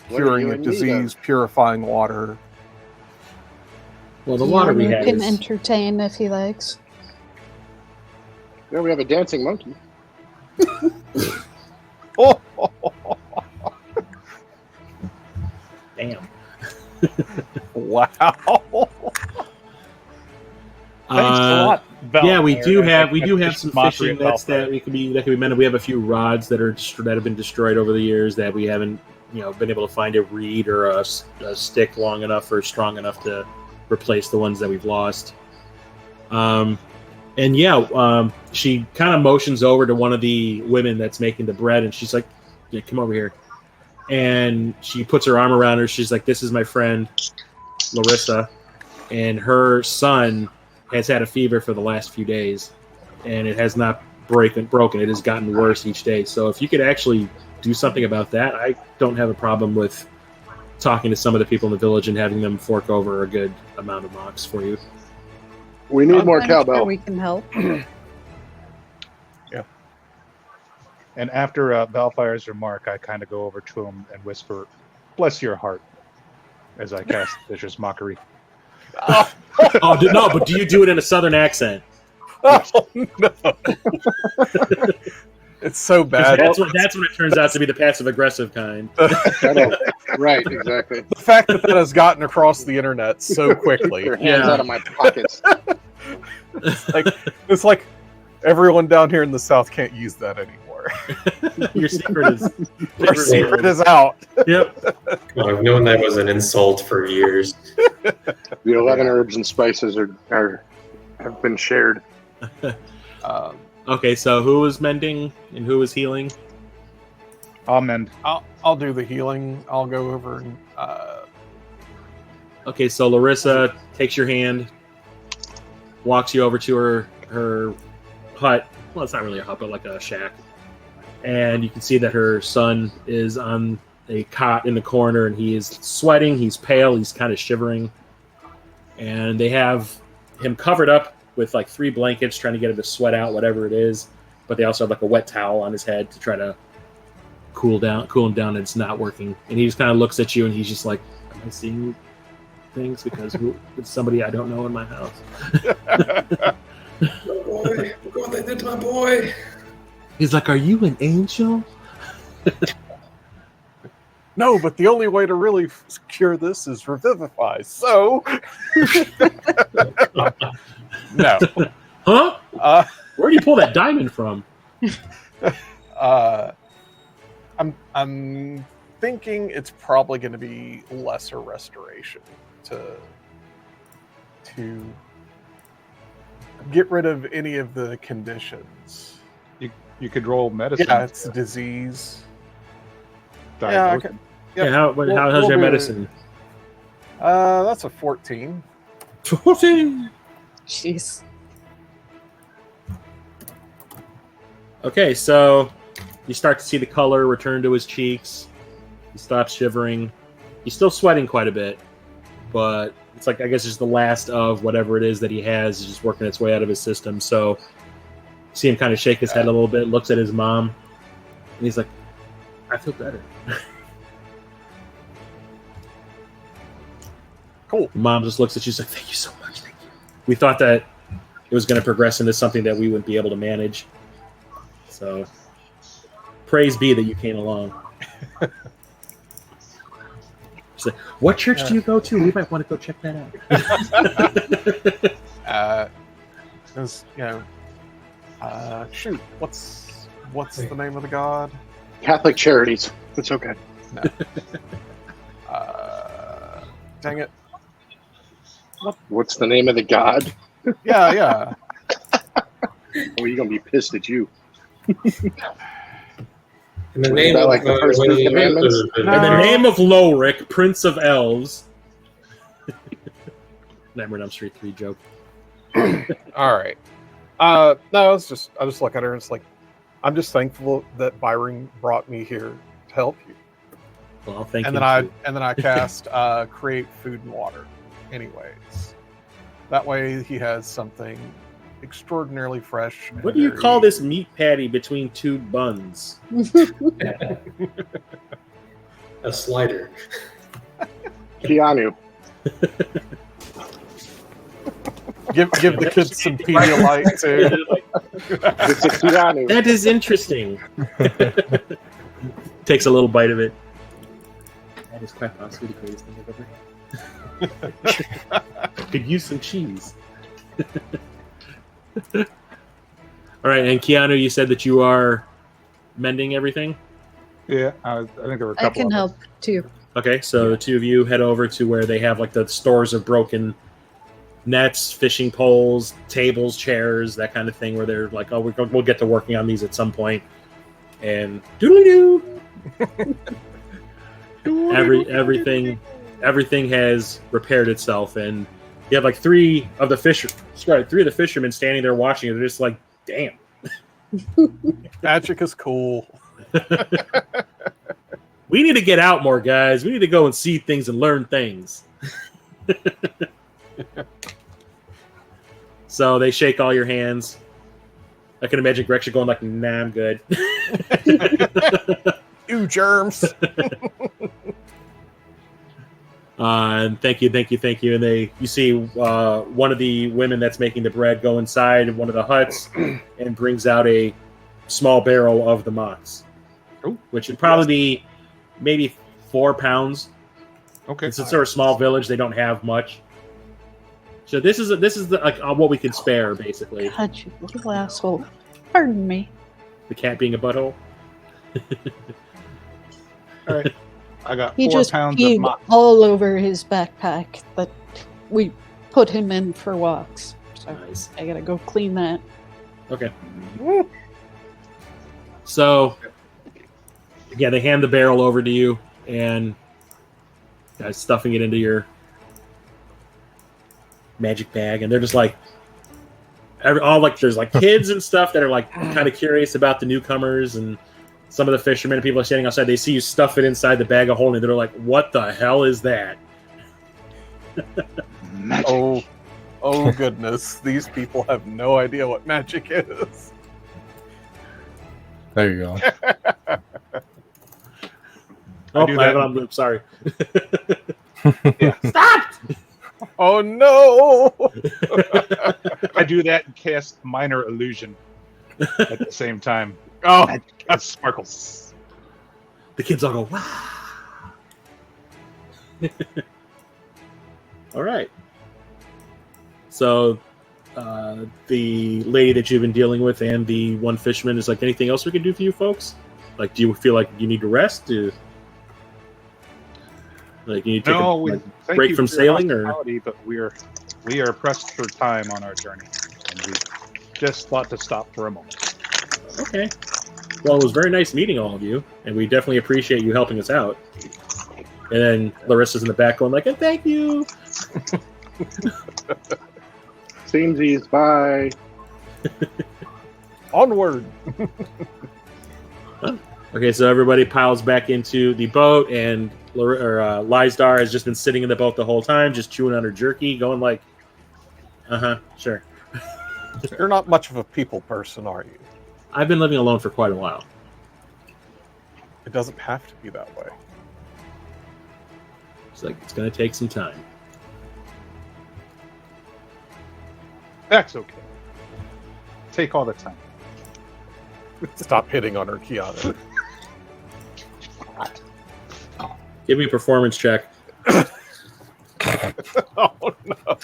What are curing you of in need disease, purifying water. Well, the water we You have can is... entertain if he likes. Yeah, we have a dancing monkey. Oh, Damn. wow. Thanks a lot. Yeah, we do have Just some mockery fishing of nets Valkyrie. that can be mended. We have a few rods that have been destroyed over the years that we haven't been able to find a reed or a stick long enough or strong enough to replace the ones that we've lost. She kind of motions over to one of the women that's making the bread, and she's like, "Yeah, come over here." And she puts her arm around her. She's like, "This is my friend, Larissa, and her son has had a fever for the last few days, and it has not broken. It has gotten worse each day. So if you could actually do something about that, I don't have a problem with talking to some of the people in the village and having them fork over a good amount of mox for you." We need more I'm cowbell. sure we can help. And after Valfire's remark, I kind of go over to him and whisper, "Bless your heart," as I cast Vicious Mockery. Oh, no, but do you do it in a southern accent? Oh, no. It's so bad. That's when it turns out to be the passive-aggressive kind. I know. Right, exactly. The fact that has gotten across the internet so quickly. Your hands Yeah. out of my pockets. It's like Everyone down here in the south can't use that anymore. Your secret is Our secret is out. Yep. I've known that was an insult for years. The 11 herbs and spices have been shared. Okay, so who was mending and who was healing? I'll mend. I'll do the healing. I'll go over and Okay, so Larissa takes your hand, walks you over to her hut. Well, it's not really a hut, but like a shack. And you can see that her son is on a cot in the corner, and he is sweating. He's pale. He's kind of shivering. And they have him covered up with like 3 blankets, trying to get him to sweat out whatever it is. But they also have like a wet towel on his head to try to cool him down. And it's not working. And he just kind of looks at you, and he's just like, "Am I seeing things? Because it's somebody I don't know in my house." My boy, look what they did to my boy. He's like, "Are you an angel?" no, but the only way to really cure this is revivify. So, no. Huh? Where do you pull that diamond from? I'm thinking it's probably going to be lesser restoration to get rid of any of the conditions. You could roll medicine. Yeah, it's disease. Yeah, I Diagnosis. can. Yeah, how's we'll your do- medicine? That's a 14. 14. Jeez. Okay, so you start to see the color return to his cheeks. He stops shivering. He's still sweating quite a bit, but it's like, I guess, just the last of whatever it is that he has is just working its way out of his system. So you see him kind of shake his head a little bit, looks at his mom, and he's like, "I feel better." Cool. Mom just looks at you, she's like, "Thank you so much, thank you." We thought that it was going to progress into something that we wouldn't be able to manage. So praise be that you came along. She's like, "What church do you go to? We might want to go check that out." Shoot, what's the name of the god? Catholic Charities. It's okay. No. Dang it. What's the name of the god? Yeah. Oh, you're gonna be pissed at you. In the name of like the first when two he- commandments? In the name of Lowrick, Prince of Elves. Nightmare on Elm Street 3 joke. All right. No, I just look at her and it's like, I'm just thankful that Byron brought me here to help you. Well, thank And you. then I cast create food and water. Anyways, that way he has something extraordinarily fresh. and What do you very- call this meat patty between 2 buns? A slider. Keanu. Give the kids some Pedialyte too. It's a Keanu. That is interesting. Takes a little bite of it. That is quite possibly the greatest thing I've ever had. Could use some cheese. All right, and Keanu, you said that you are mending everything? Yeah, I think there were a I couple can of them. help too. Okay, so the two of you head over to where they have like the stores of broken nets, fishing poles, tables, chairs, that kind of thing, where they're like, "Oh, we'll get to working on these at some point." And doodly doo, everything has repaired itself, and you have like three of the fishermen standing there watching. They're just like, "Damn." Magic is cool. We need to get out more, guys. We need to go and see things and learn things. So they shake all your hands. I can imagine Gretchen going like, "Nah, I'm good." Ew, germs. And thank you. And you see one of the women that's making the bread go inside one of the huts and brings out a small barrel of the mott's, which would probably be maybe 4 pounds. Okay. It's a sort of small village. They don't have much. So this is the, like what we can spare, basically. God, you little asshole. Pardon me. The cat being a butthole. All right. I got He 4 just pounds of peed mop. all over his backpack that we put him in for walks. So Nice. I gotta go clean that. Okay. So, yeah, they hand the barrel over to you, and guys stuffing it into your magic bag, and they're just like, there's like kids and stuff that are like kind of curious about the newcomers, and some of the fishermen and people are standing outside. They see you stuff it inside the bag of holding. They're like, "What the hell is that?" Magic. Oh goodness! These people have no idea what magic is. There you go. Oh, do I have that. it on loop. Sorry. Yeah. Stop! Oh no! I do that and cast minor illusion at the same time. Oh, Magic and sparkles. The kids all go, "Wow!" All right. So, the lady that you've been dealing with and the one fisherman is like, anything else we can do for you folks? Like, do you feel like you need to rest? Like, you need to take No, a thank break you from for your sailing, or hospitality, but we are pressed for time on our journey, and we just thought to stop for a moment. okay? Well, it was very nice meeting all of you, and we definitely appreciate you helping us out. And then Larissa's in the back going like, "And thank you." Seamsies, bye. onward! Okay, so everybody piles back into the boat, and Leisdaar has just been sitting in the boat the whole time, just chewing on her jerky, going like, sure. You're not much of a people person, are you? I've been living alone for quite a while. It doesn't have to be that way. It's like, it's going to take some time. That's okay. Take all the time. Stop hitting on her, Keanu. Give me a performance check. Oh no!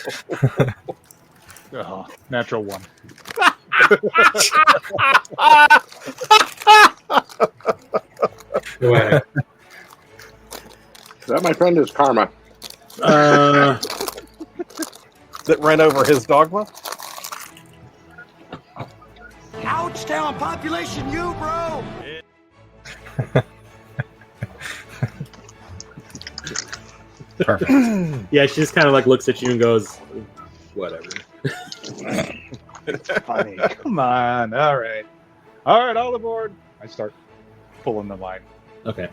Oh, natural 1. Go ahead. That, my friend, is karma. That ran over his dogma. Ouch town population, you bro. Perfect. Yeah, she just kind of like looks at you and goes, whatever. It's funny. Come on. All right, all aboard. I start pulling the line. Okay.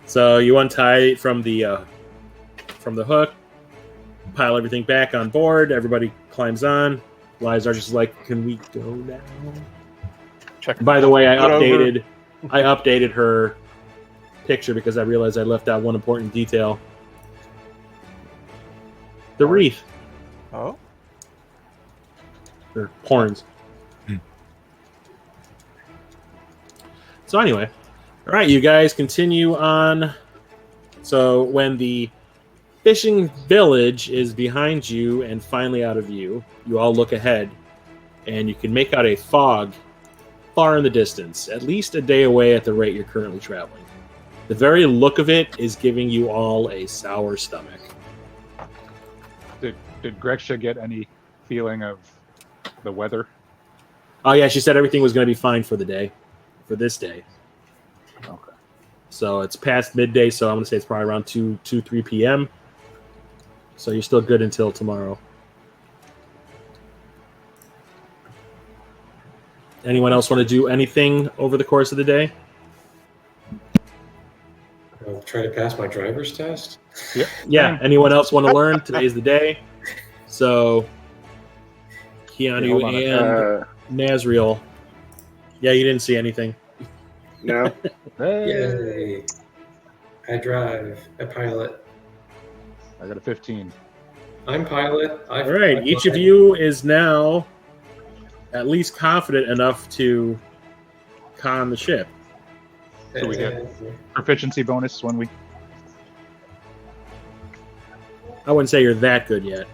So you untie it from the hook, pile everything back on board, everybody climbs on. Leisdaar just like, can we go now? Check. By the way, I Get over. updated her picture because I realized I left out one important detail. The wreath. Oh, Or horns. So anyway, all right, you guys continue on. So when the fishing village is behind you and finally out of view, you all look ahead, and you can make out a fog far in the distance, at least a day away at the rate you're currently traveling. The very look of it is giving you all a sour stomach. Did Grexia get any feeling of the weather? Oh yeah, she said everything was going to be fine for the day, for this day. Okay. So it's past midday, so I'm going to say it's probably around 3 p.m. So you're still good until tomorrow. Anyone else want to do anything over the course of the day? I'll try to pass my driver's test. Yeah. Anyone else want to learn? Today's the day. So Keanu hold on. and Nazriel. Yeah, you didn't see anything. No. Yay! I drive. I pilot. I got a 15. I'm pilot. All right. Each of you is now at least confident enough to con the ship. So we get proficiency bonus when we. I wouldn't say you're that good yet.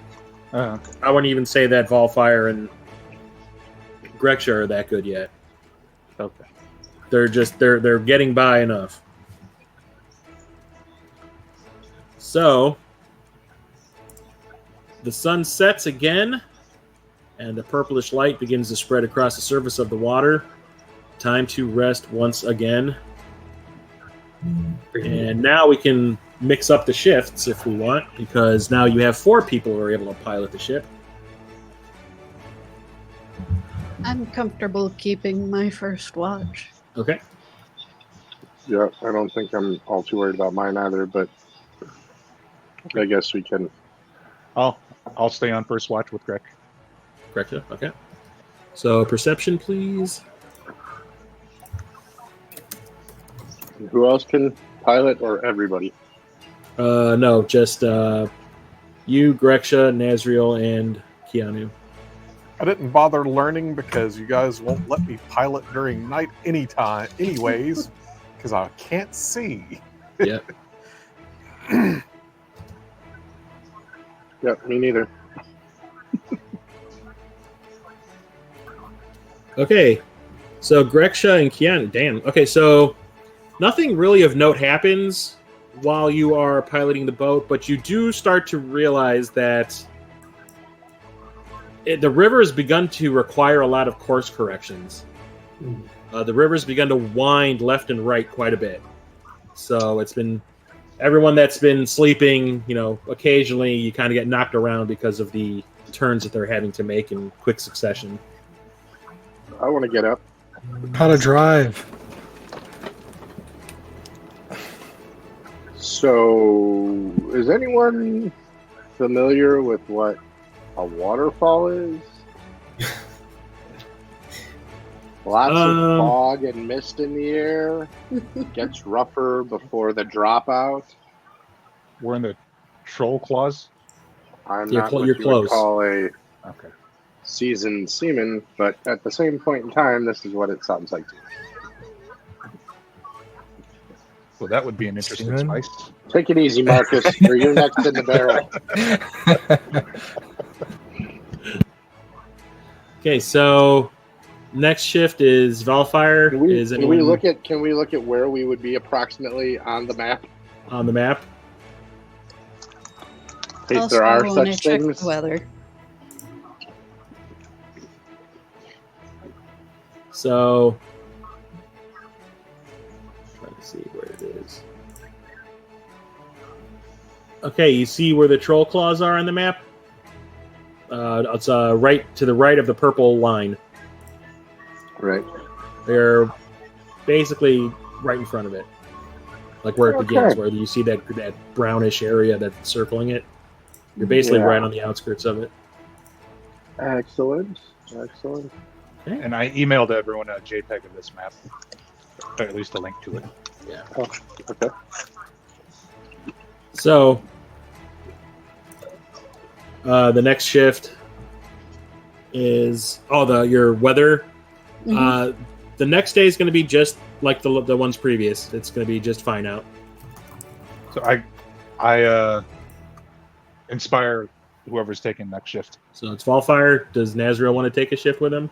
I wouldn't even say that Volfire and Grexia are that good yet. Okay. They're getting by enough. So the sun sets again, and the purplish light begins to spread across the surface of the water. Time to rest once again. And now we can mix up the shifts if we want, because now you have 4 people who are able to pilot the ship. I'm comfortable keeping my first watch. Okay. Yeah, I don't think I'm all too worried about mine either, but I guess we can. I'll stay on first watch with Greg. Grexia, okay. So perception, please. Who else can pilot, or everybody? No, just you, Grexia, Nazriel, and Keanu. I didn't bother learning because you guys won't let me pilot during night anyways, because I can't see. Yeah. Yep, me neither. Okay. So Grexia and Keanu, damn. Okay, so nothing really of note happens while you are piloting the boat, but you do start to realize that the river has begun to require a lot of course corrections. The river's begun to wind left and right quite a bit. So it's been everyone that's been sleeping, occasionally you kind of get knocked around because of the turns that they're having to make in quick succession. I want to get up. How to drive. So, is anyone familiar with what a waterfall is? Lots of fog and mist in the air. Gets rougher before the dropout. We're in the troll claws. I'm You're not what you're you close. would call a Okay. seasoned seaman, but at the same point in time, this is what it sounds like to me. Well, that would be an interesting Seaman? spice. Take it easy, Marcus, or you're next in the barrel. Okay, so next shift is Valfire. Can we anyone look at where we would be approximately on the map? on the map? In case Also, there are when I such check things. the weather. So, trying to see where it is. Okay, you see where the troll claws are on the map? It's right to the right of the purple line. Right. They're basically right in front of it, like where it Okay. begins, where you see that brownish area that's circling it. You're basically Yeah. right on the outskirts of it. Excellent. And I emailed everyone a JPEG of this map, or at least a link to it. Yeah. Oh, okay. So, the next shift is your weather. The next day is going to be just like the ones previous. It's going to be just fine out. So I inspire whoever's taking next shift. So it's Valfire. Does Nazriel want to take a shift with him?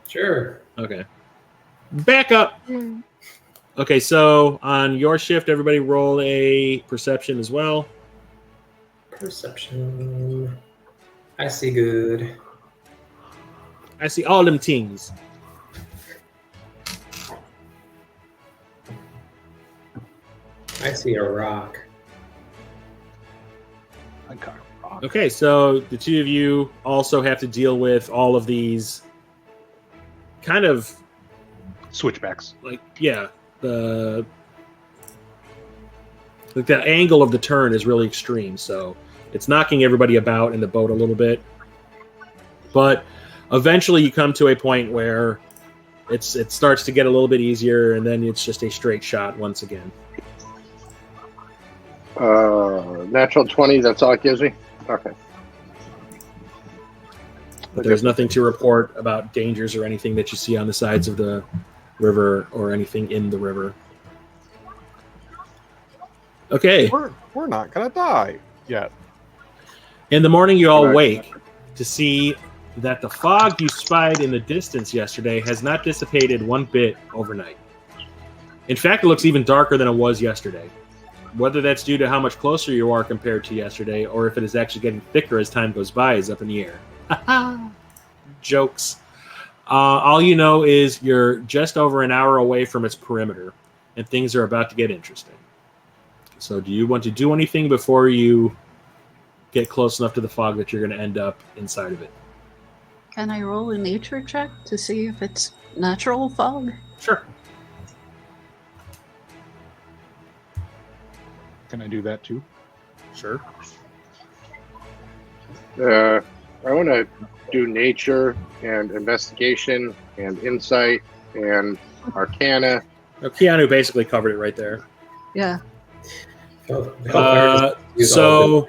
Sure. Okay. Back up. Okay, so on your shift, everybody roll a perception as well. Perception. I see good. I see all them things. I see a rock. I got a rock. Okay, so the two of you also have to deal with all of these kind of Switchbacks. the angle of the turn is really extreme, so it's knocking everybody about in the boat a little bit. But eventually you come to a point where it starts to get a little bit easier, and then it's just a straight shot once again. Natural 20, that's all it gives me? Okay. But there's nothing to report about dangers or anything that you see on the sides of the river or anything in the river. Okay. We're not gonna die yet. In the morning, you all Right. wake to see that the fog you spied in the distance yesterday has not dissipated one bit overnight. In fact, it looks even darker than it was yesterday. Whether that's due to how much closer you are compared to yesterday, or if it is actually getting thicker as time goes by, is up in the air. Jokes. All you know is you're just over an hour away from its perimeter, and things are about to get interesting. So do you want to do anything before you get close enough to the fog that you're going to end up inside of it? Can I roll a nature check to see if it's natural fog? Sure. Can I do that too? Sure. I want to do nature and investigation and insight and arcana. Now, Keanu basically covered it right there. Yeah. So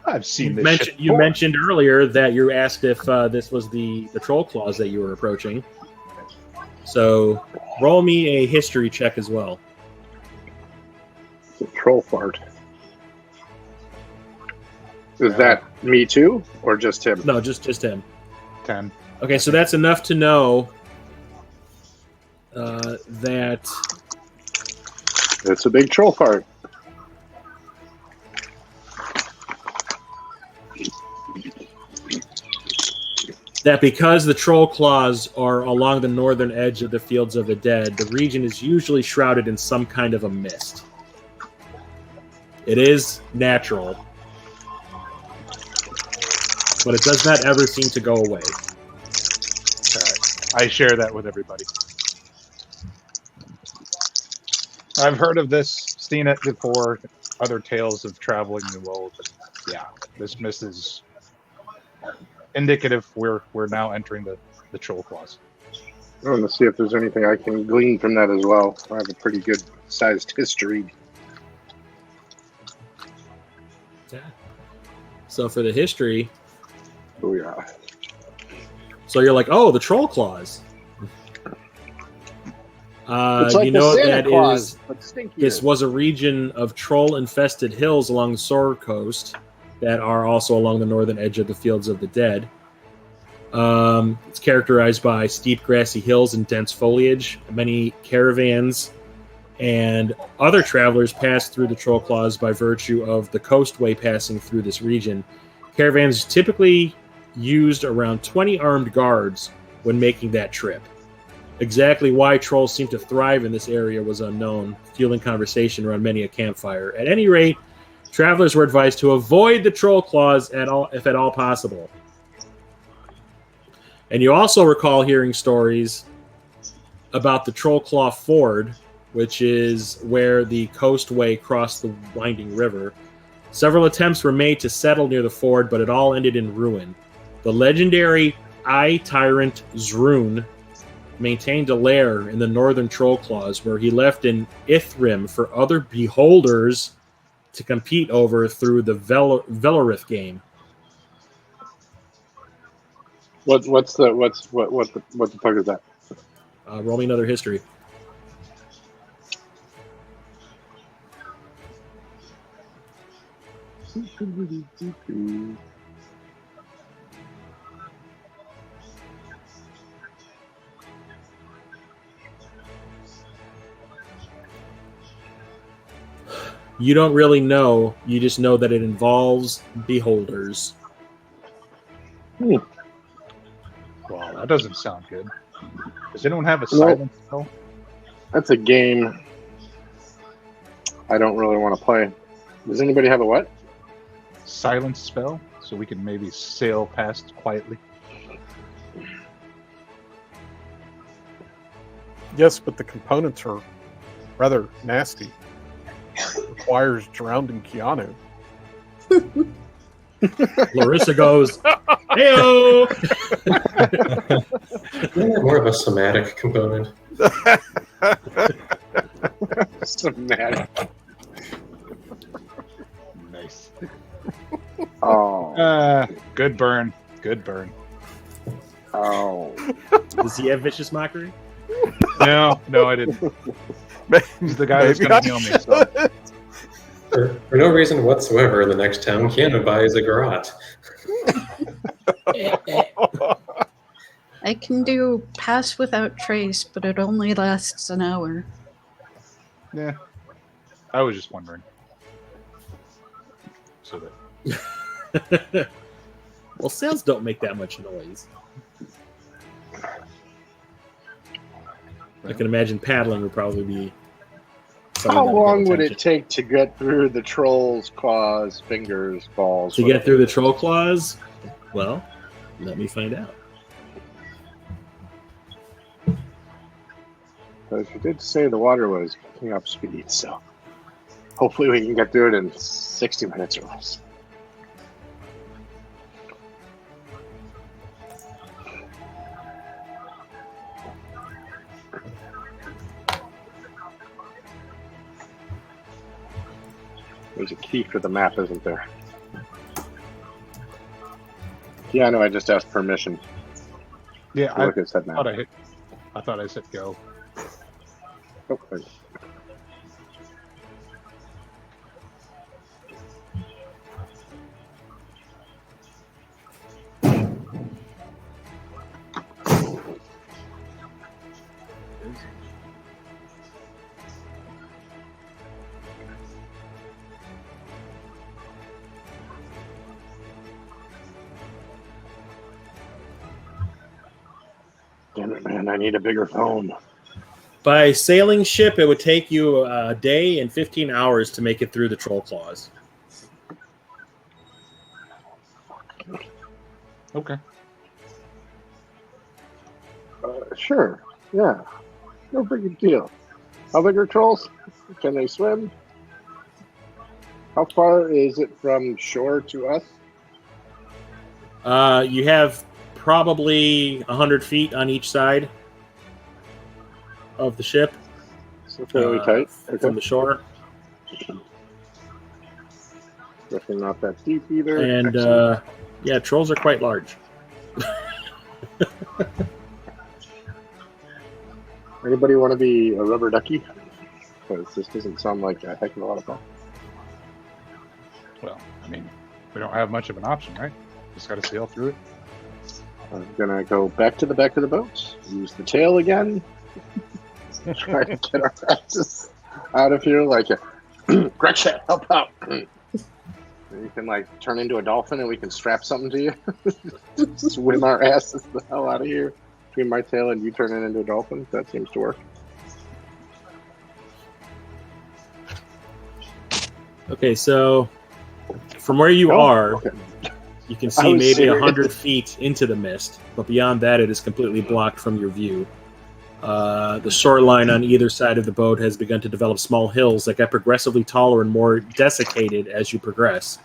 I've seen this mentioned, shit you before. mentioned earlier that you asked if this was the troll claws that you were approaching. So roll me a history check as well. It's a troll fart. Is that me too, or just him? No, just him. 10. Okay, so that's enough to know that It's a big troll fart. because the troll claws are along the northern edge of the Fields of the Dead, the region is usually shrouded in some kind of a mist. It is natural, but it does not ever seem to go away. All right. I share that with everybody. I've heard of this, seen it before, other tales of traveling the world, but yeah, this mist is indicative we're now entering the troll claws. I want to see if there's anything I can glean from that as well. I have a pretty good sized history. Yeah. So for the history, Oh yeah. so you're like, oh, the troll claws. It's like you know the what Santa that Claus, is. but stinkier. This was a region of troll-infested hills along the Sword Coast that are also along the northern edge of the Fields of the Dead. It's characterized by steep grassy hills and dense foliage. Many caravans and other travelers pass through the Troll Claws by virtue of the coastway passing through this region. Caravans typically used around 20 armed guards when making that trip. Exactly why trolls seem to thrive in this area was unknown, fueling conversation around many a campfire. At any rate, travelers were advised to avoid the Troll Claws if at all possible. And you also recall hearing stories about the Troll Claw Ford, which is where the coastway crossed the winding river. Several attempts were made to settle near the ford, but it all ended in ruin. The legendary Tyrant Zrun maintained a lair in the northern Troll Claws, where he left an Ithrim for other beholders to compete over through the Velorith game. What the fuck is that? Roll me another history. You don't really know. You just know that it involves beholders. Well, that doesn't sound good. Does anyone have a silence spell? That's a game I don't really want to play. Does anybody have a what? Silence spell, so we can maybe sail past quietly. Yes, but the components are rather nasty. Requires drowning Keanu. Larissa goes, "Heyo!" More of a somatic component. Somatic. Nice. Oh. Good burn. Good burn. Oh. Does he have vicious mockery? No, I didn't. He's the guy that's Maybe gonna I heal me. So. For no reason whatsoever, the next town Keanu buys a garrote. I can do pass without trace, but it only lasts an hour. Yeah. I was just wondering. So that Well, sails don't make that much noise. I can imagine paddling would probably be. How long would it take to get through the troll's claws, fingers, balls? To get through the troll claws? Well, let me find out. Because you did say the water was picking up speed, so hopefully we can get through it in 60 minutes or less. There's a key for the map, isn't there? Yeah, I know. I just asked permission. Yeah, Look at said map. I thought I said go. Oh, there you go. Damn it, man! I need a bigger phone. By sailing ship, it would take you a day and 15 hours to make it through the troll claws. Okay. Sure. Yeah. No big deal. How big are trolls? Can they swim? How far is it from shore to us? You have probably 100 feet on each side of the ship. So fairly tight. From the shore. Definitely not that deep either. And yeah, trolls are quite large. Anybody want to be a rubber ducky? Because this doesn't sound like a heck of a lot of fun. Well, I mean, we don't have much of an option, right? Just got to sail through it. I'm gonna go back to the back of the boat, use the tail again, try to get our asses out of here like a Gretchen, help out. You can like turn into a dolphin and we can strap something to you. Swim our asses the hell out of here between my tail and you turning into a dolphin. That seems to work. Okay, so from where you are, you can see maybe 100 feet into the mist, but beyond that, it is completely blocked from your view. The shoreline on either side of the boat has begun to develop small hills that get progressively taller and more desiccated as you progress.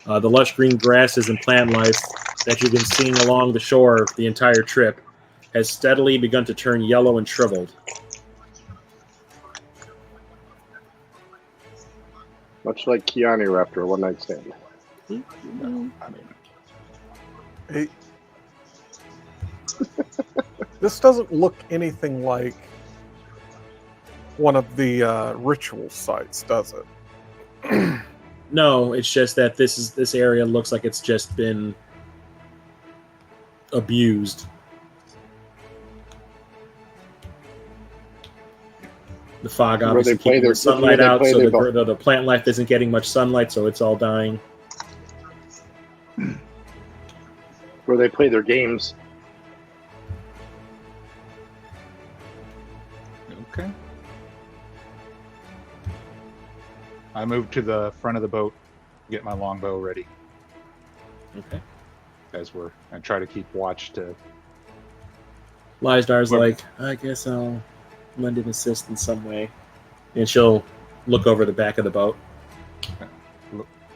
The lush green grasses and plant life that you've been seeing along the shore the entire trip has steadily begun to turn yellow and shriveled. Much like Keanu after a one-night stand. Hey. This doesn't look anything like one of the ritual sites, does it? No, it's just that this area looks like it's just been abused. The fog obviously keeping the sunlight out, so the plant life isn't getting much sunlight, so it's all dying. Where they play their games. Okay. I move to the front of the boat, get my longbow ready. Okay. I try to keep watch to. Leisdaar's like, I guess I'll lend an assist in some way. And she'll look over the back of the boat.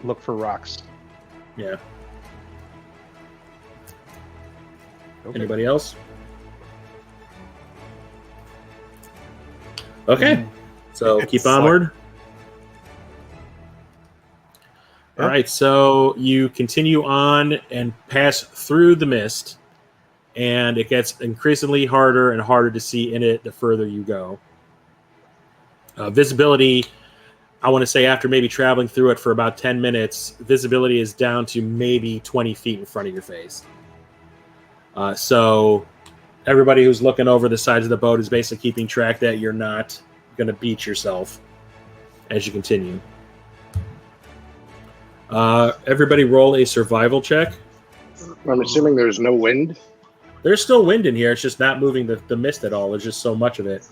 Look for rocks. Yeah. Okay. Anybody else? Okay. So It's keep onward. All right. So you continue on and pass through the mist, and it gets increasingly harder and harder to see in it the further you go. Visibility I want to say after maybe traveling through it for about 10 minutes, visibility is down to maybe 20 feet in front of your face. So everybody who's looking over the sides of the boat is basically keeping track that you're not going to beach yourself as you continue. Everybody roll a survival check. I'm assuming there's no wind. There's still wind in here. It's just not moving the mist at all. There's just so much of it.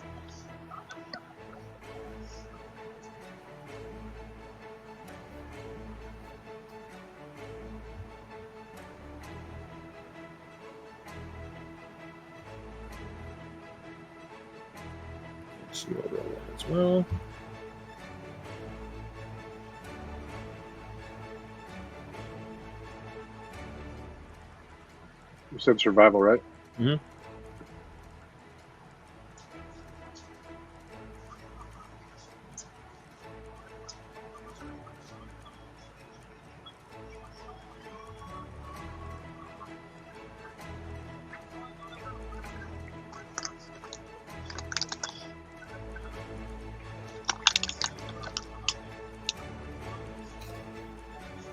So we'll roll one as well. You said survival, right? Mm-hmm.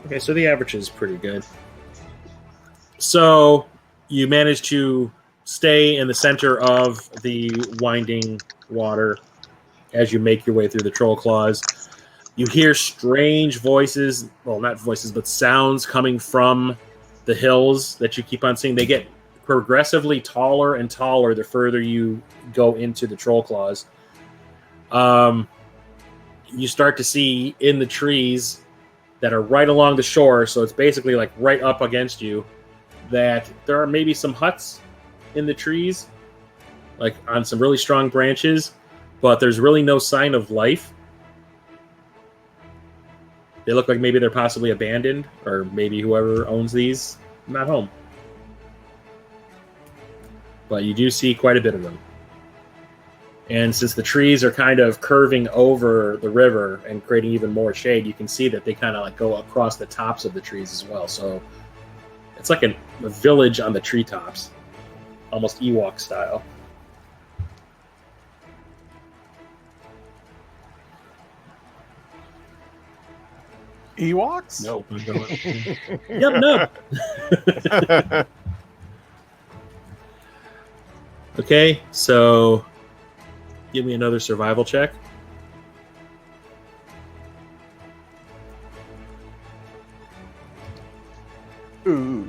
Okay, so the average is pretty good. So you manage to stay in the center of the winding water as you make your way through the troll claws. You hear strange voices, well, not voices, but sounds coming from the hills that you keep on seeing. They get progressively taller and taller the further you go into the troll claws. You start to see in the trees that are right along the shore, so it's basically like right up against you, that there are maybe some huts in the trees, like on some really strong branches, but there's really no sign of life. They look like maybe they're possibly abandoned, or maybe whoever owns these not home. But you do see quite a bit of them. And since the trees are kind of curving over the river and creating even more shade, you can see that they kind of like go across the tops of the trees as well. So it's like a village on the treetops, almost Ewok style. Ewoks? No. Yep, no. Okay, so give me another survival check. Ooh.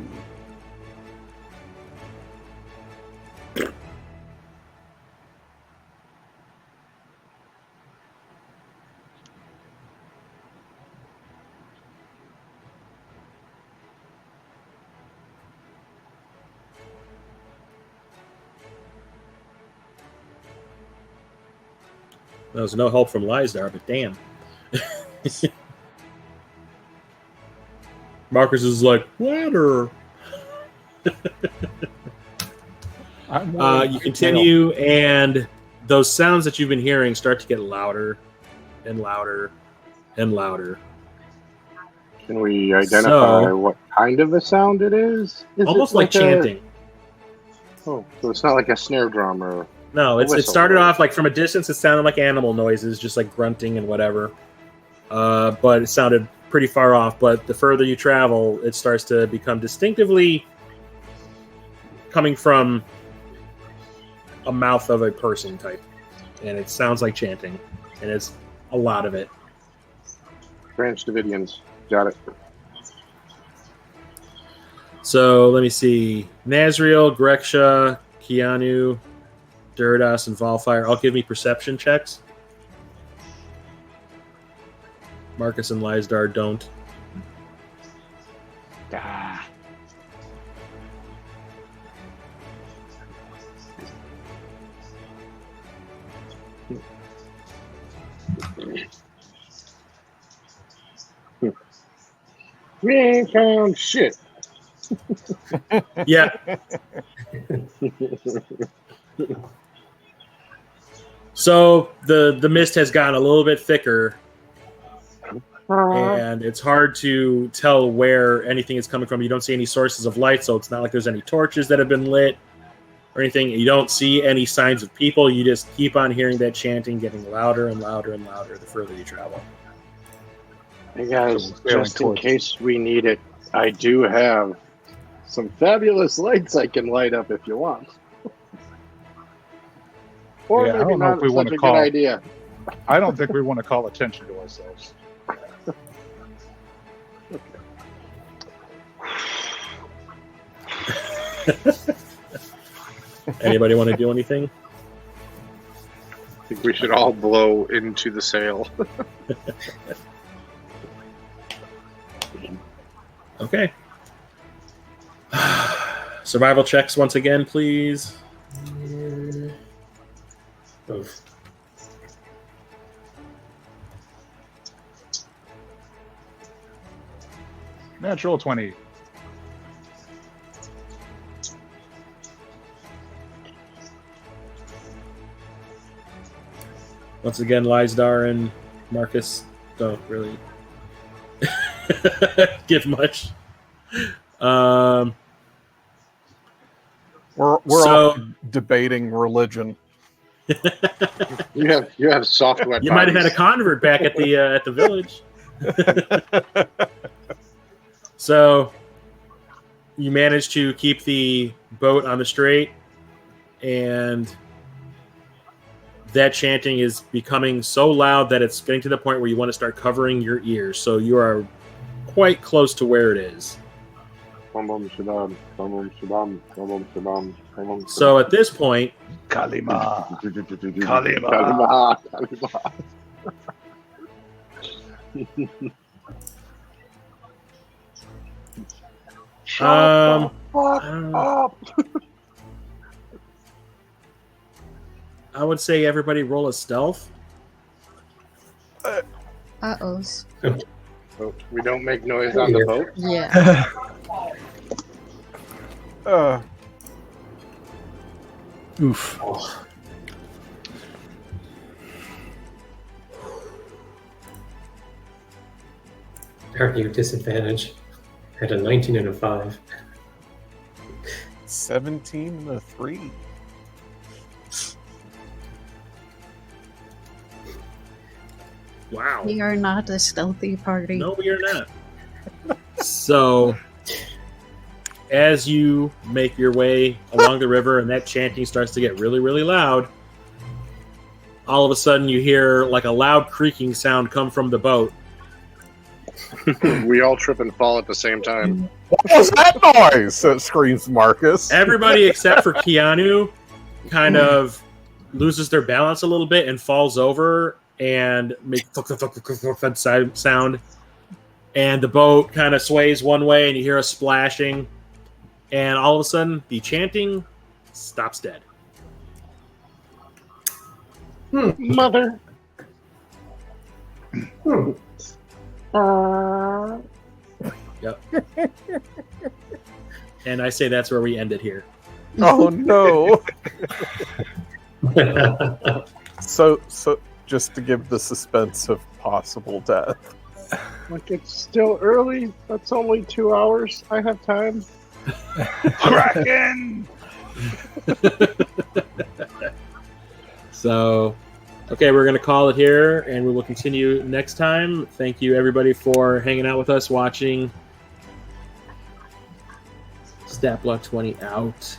There was no help from Leisdaar, but damn. Marcus is like, ladder. You continue, and those sounds that you've been hearing start to get louder and louder and louder. Can we identify what kind of a sound it is? Almost like chanting. Oh, so it's not like a snare drum or... No, it started off like from a distance. It sounded like animal noises, just like grunting and whatever. But it sounded pretty far off. But the further you travel, it starts to become distinctively coming from a mouth of a person type, and it sounds like chanting, and it's a lot of it. Branch Davidians, got it. So let me see: Nazriel, Greksha, Keanu, Duridaas, and Valfire all give me perception checks. Marcus and Leisdaar don't. Ah. We ain't found shit. Yeah. So the mist has gotten a little bit thicker, and it's hard to tell where anything is coming from. You don't see any sources of light, so it's not like there's any torches that have been lit or anything. You don't see any signs of people. You just keep on hearing that chanting getting louder and louder and louder the further you travel. Hey guys, So we're sailing just in towards- case we need it, I do have some fabulous lights I can light up if you want. Or Yeah, I maybe don't know not if we such wanna a good call- idea. I don't think we want to call attention to ourselves. Anybody want to do anything? I think we should all blow into the sail. Okay. Survival checks once again, please. Oof. Natural 20. Once again, Leisdaar and Marcus don't really give much. We're So- all debating religion. You have soft wet You might have had a bodies. convert back at the village. So you managed to keep the boat on the straight, and that chanting is becoming so loud that it's getting to the point where you want to start covering your ears. So you are quite close to where it is. So at this point, Kalima. Kalima. Kalima. I Fuck don't know. up. I would say everybody roll a stealth. Uh-ohs. So we don't make noise on the boat. Yeah. Oof. Aren't you disadvantage? I had a 19 and a 5. 17 and a 3. Wow. We are not a stealthy party. No, we are not. So, as you make your way along the river and that chanting starts to get really, really loud, all of a sudden you hear like a loud creaking sound come from the boat. We all trip and fall at the same time. What was that noise? Screams Marcus. Everybody except for Keanu kind of loses their balance a little bit and falls over and makes sound. And the boat kind of sways one way and you hear a splashing. And all of a sudden, the chanting stops dead. Mother. Yep. And I say that's where we end it here. Oh no. So just to give the suspense of possible death. Like it's still early. That's only 2 hours. I have time. Kraken! So, okay, we're going to call it here, and we will continue next time. Thank you, everybody, for hanging out with us, watching Stat Block 20 out.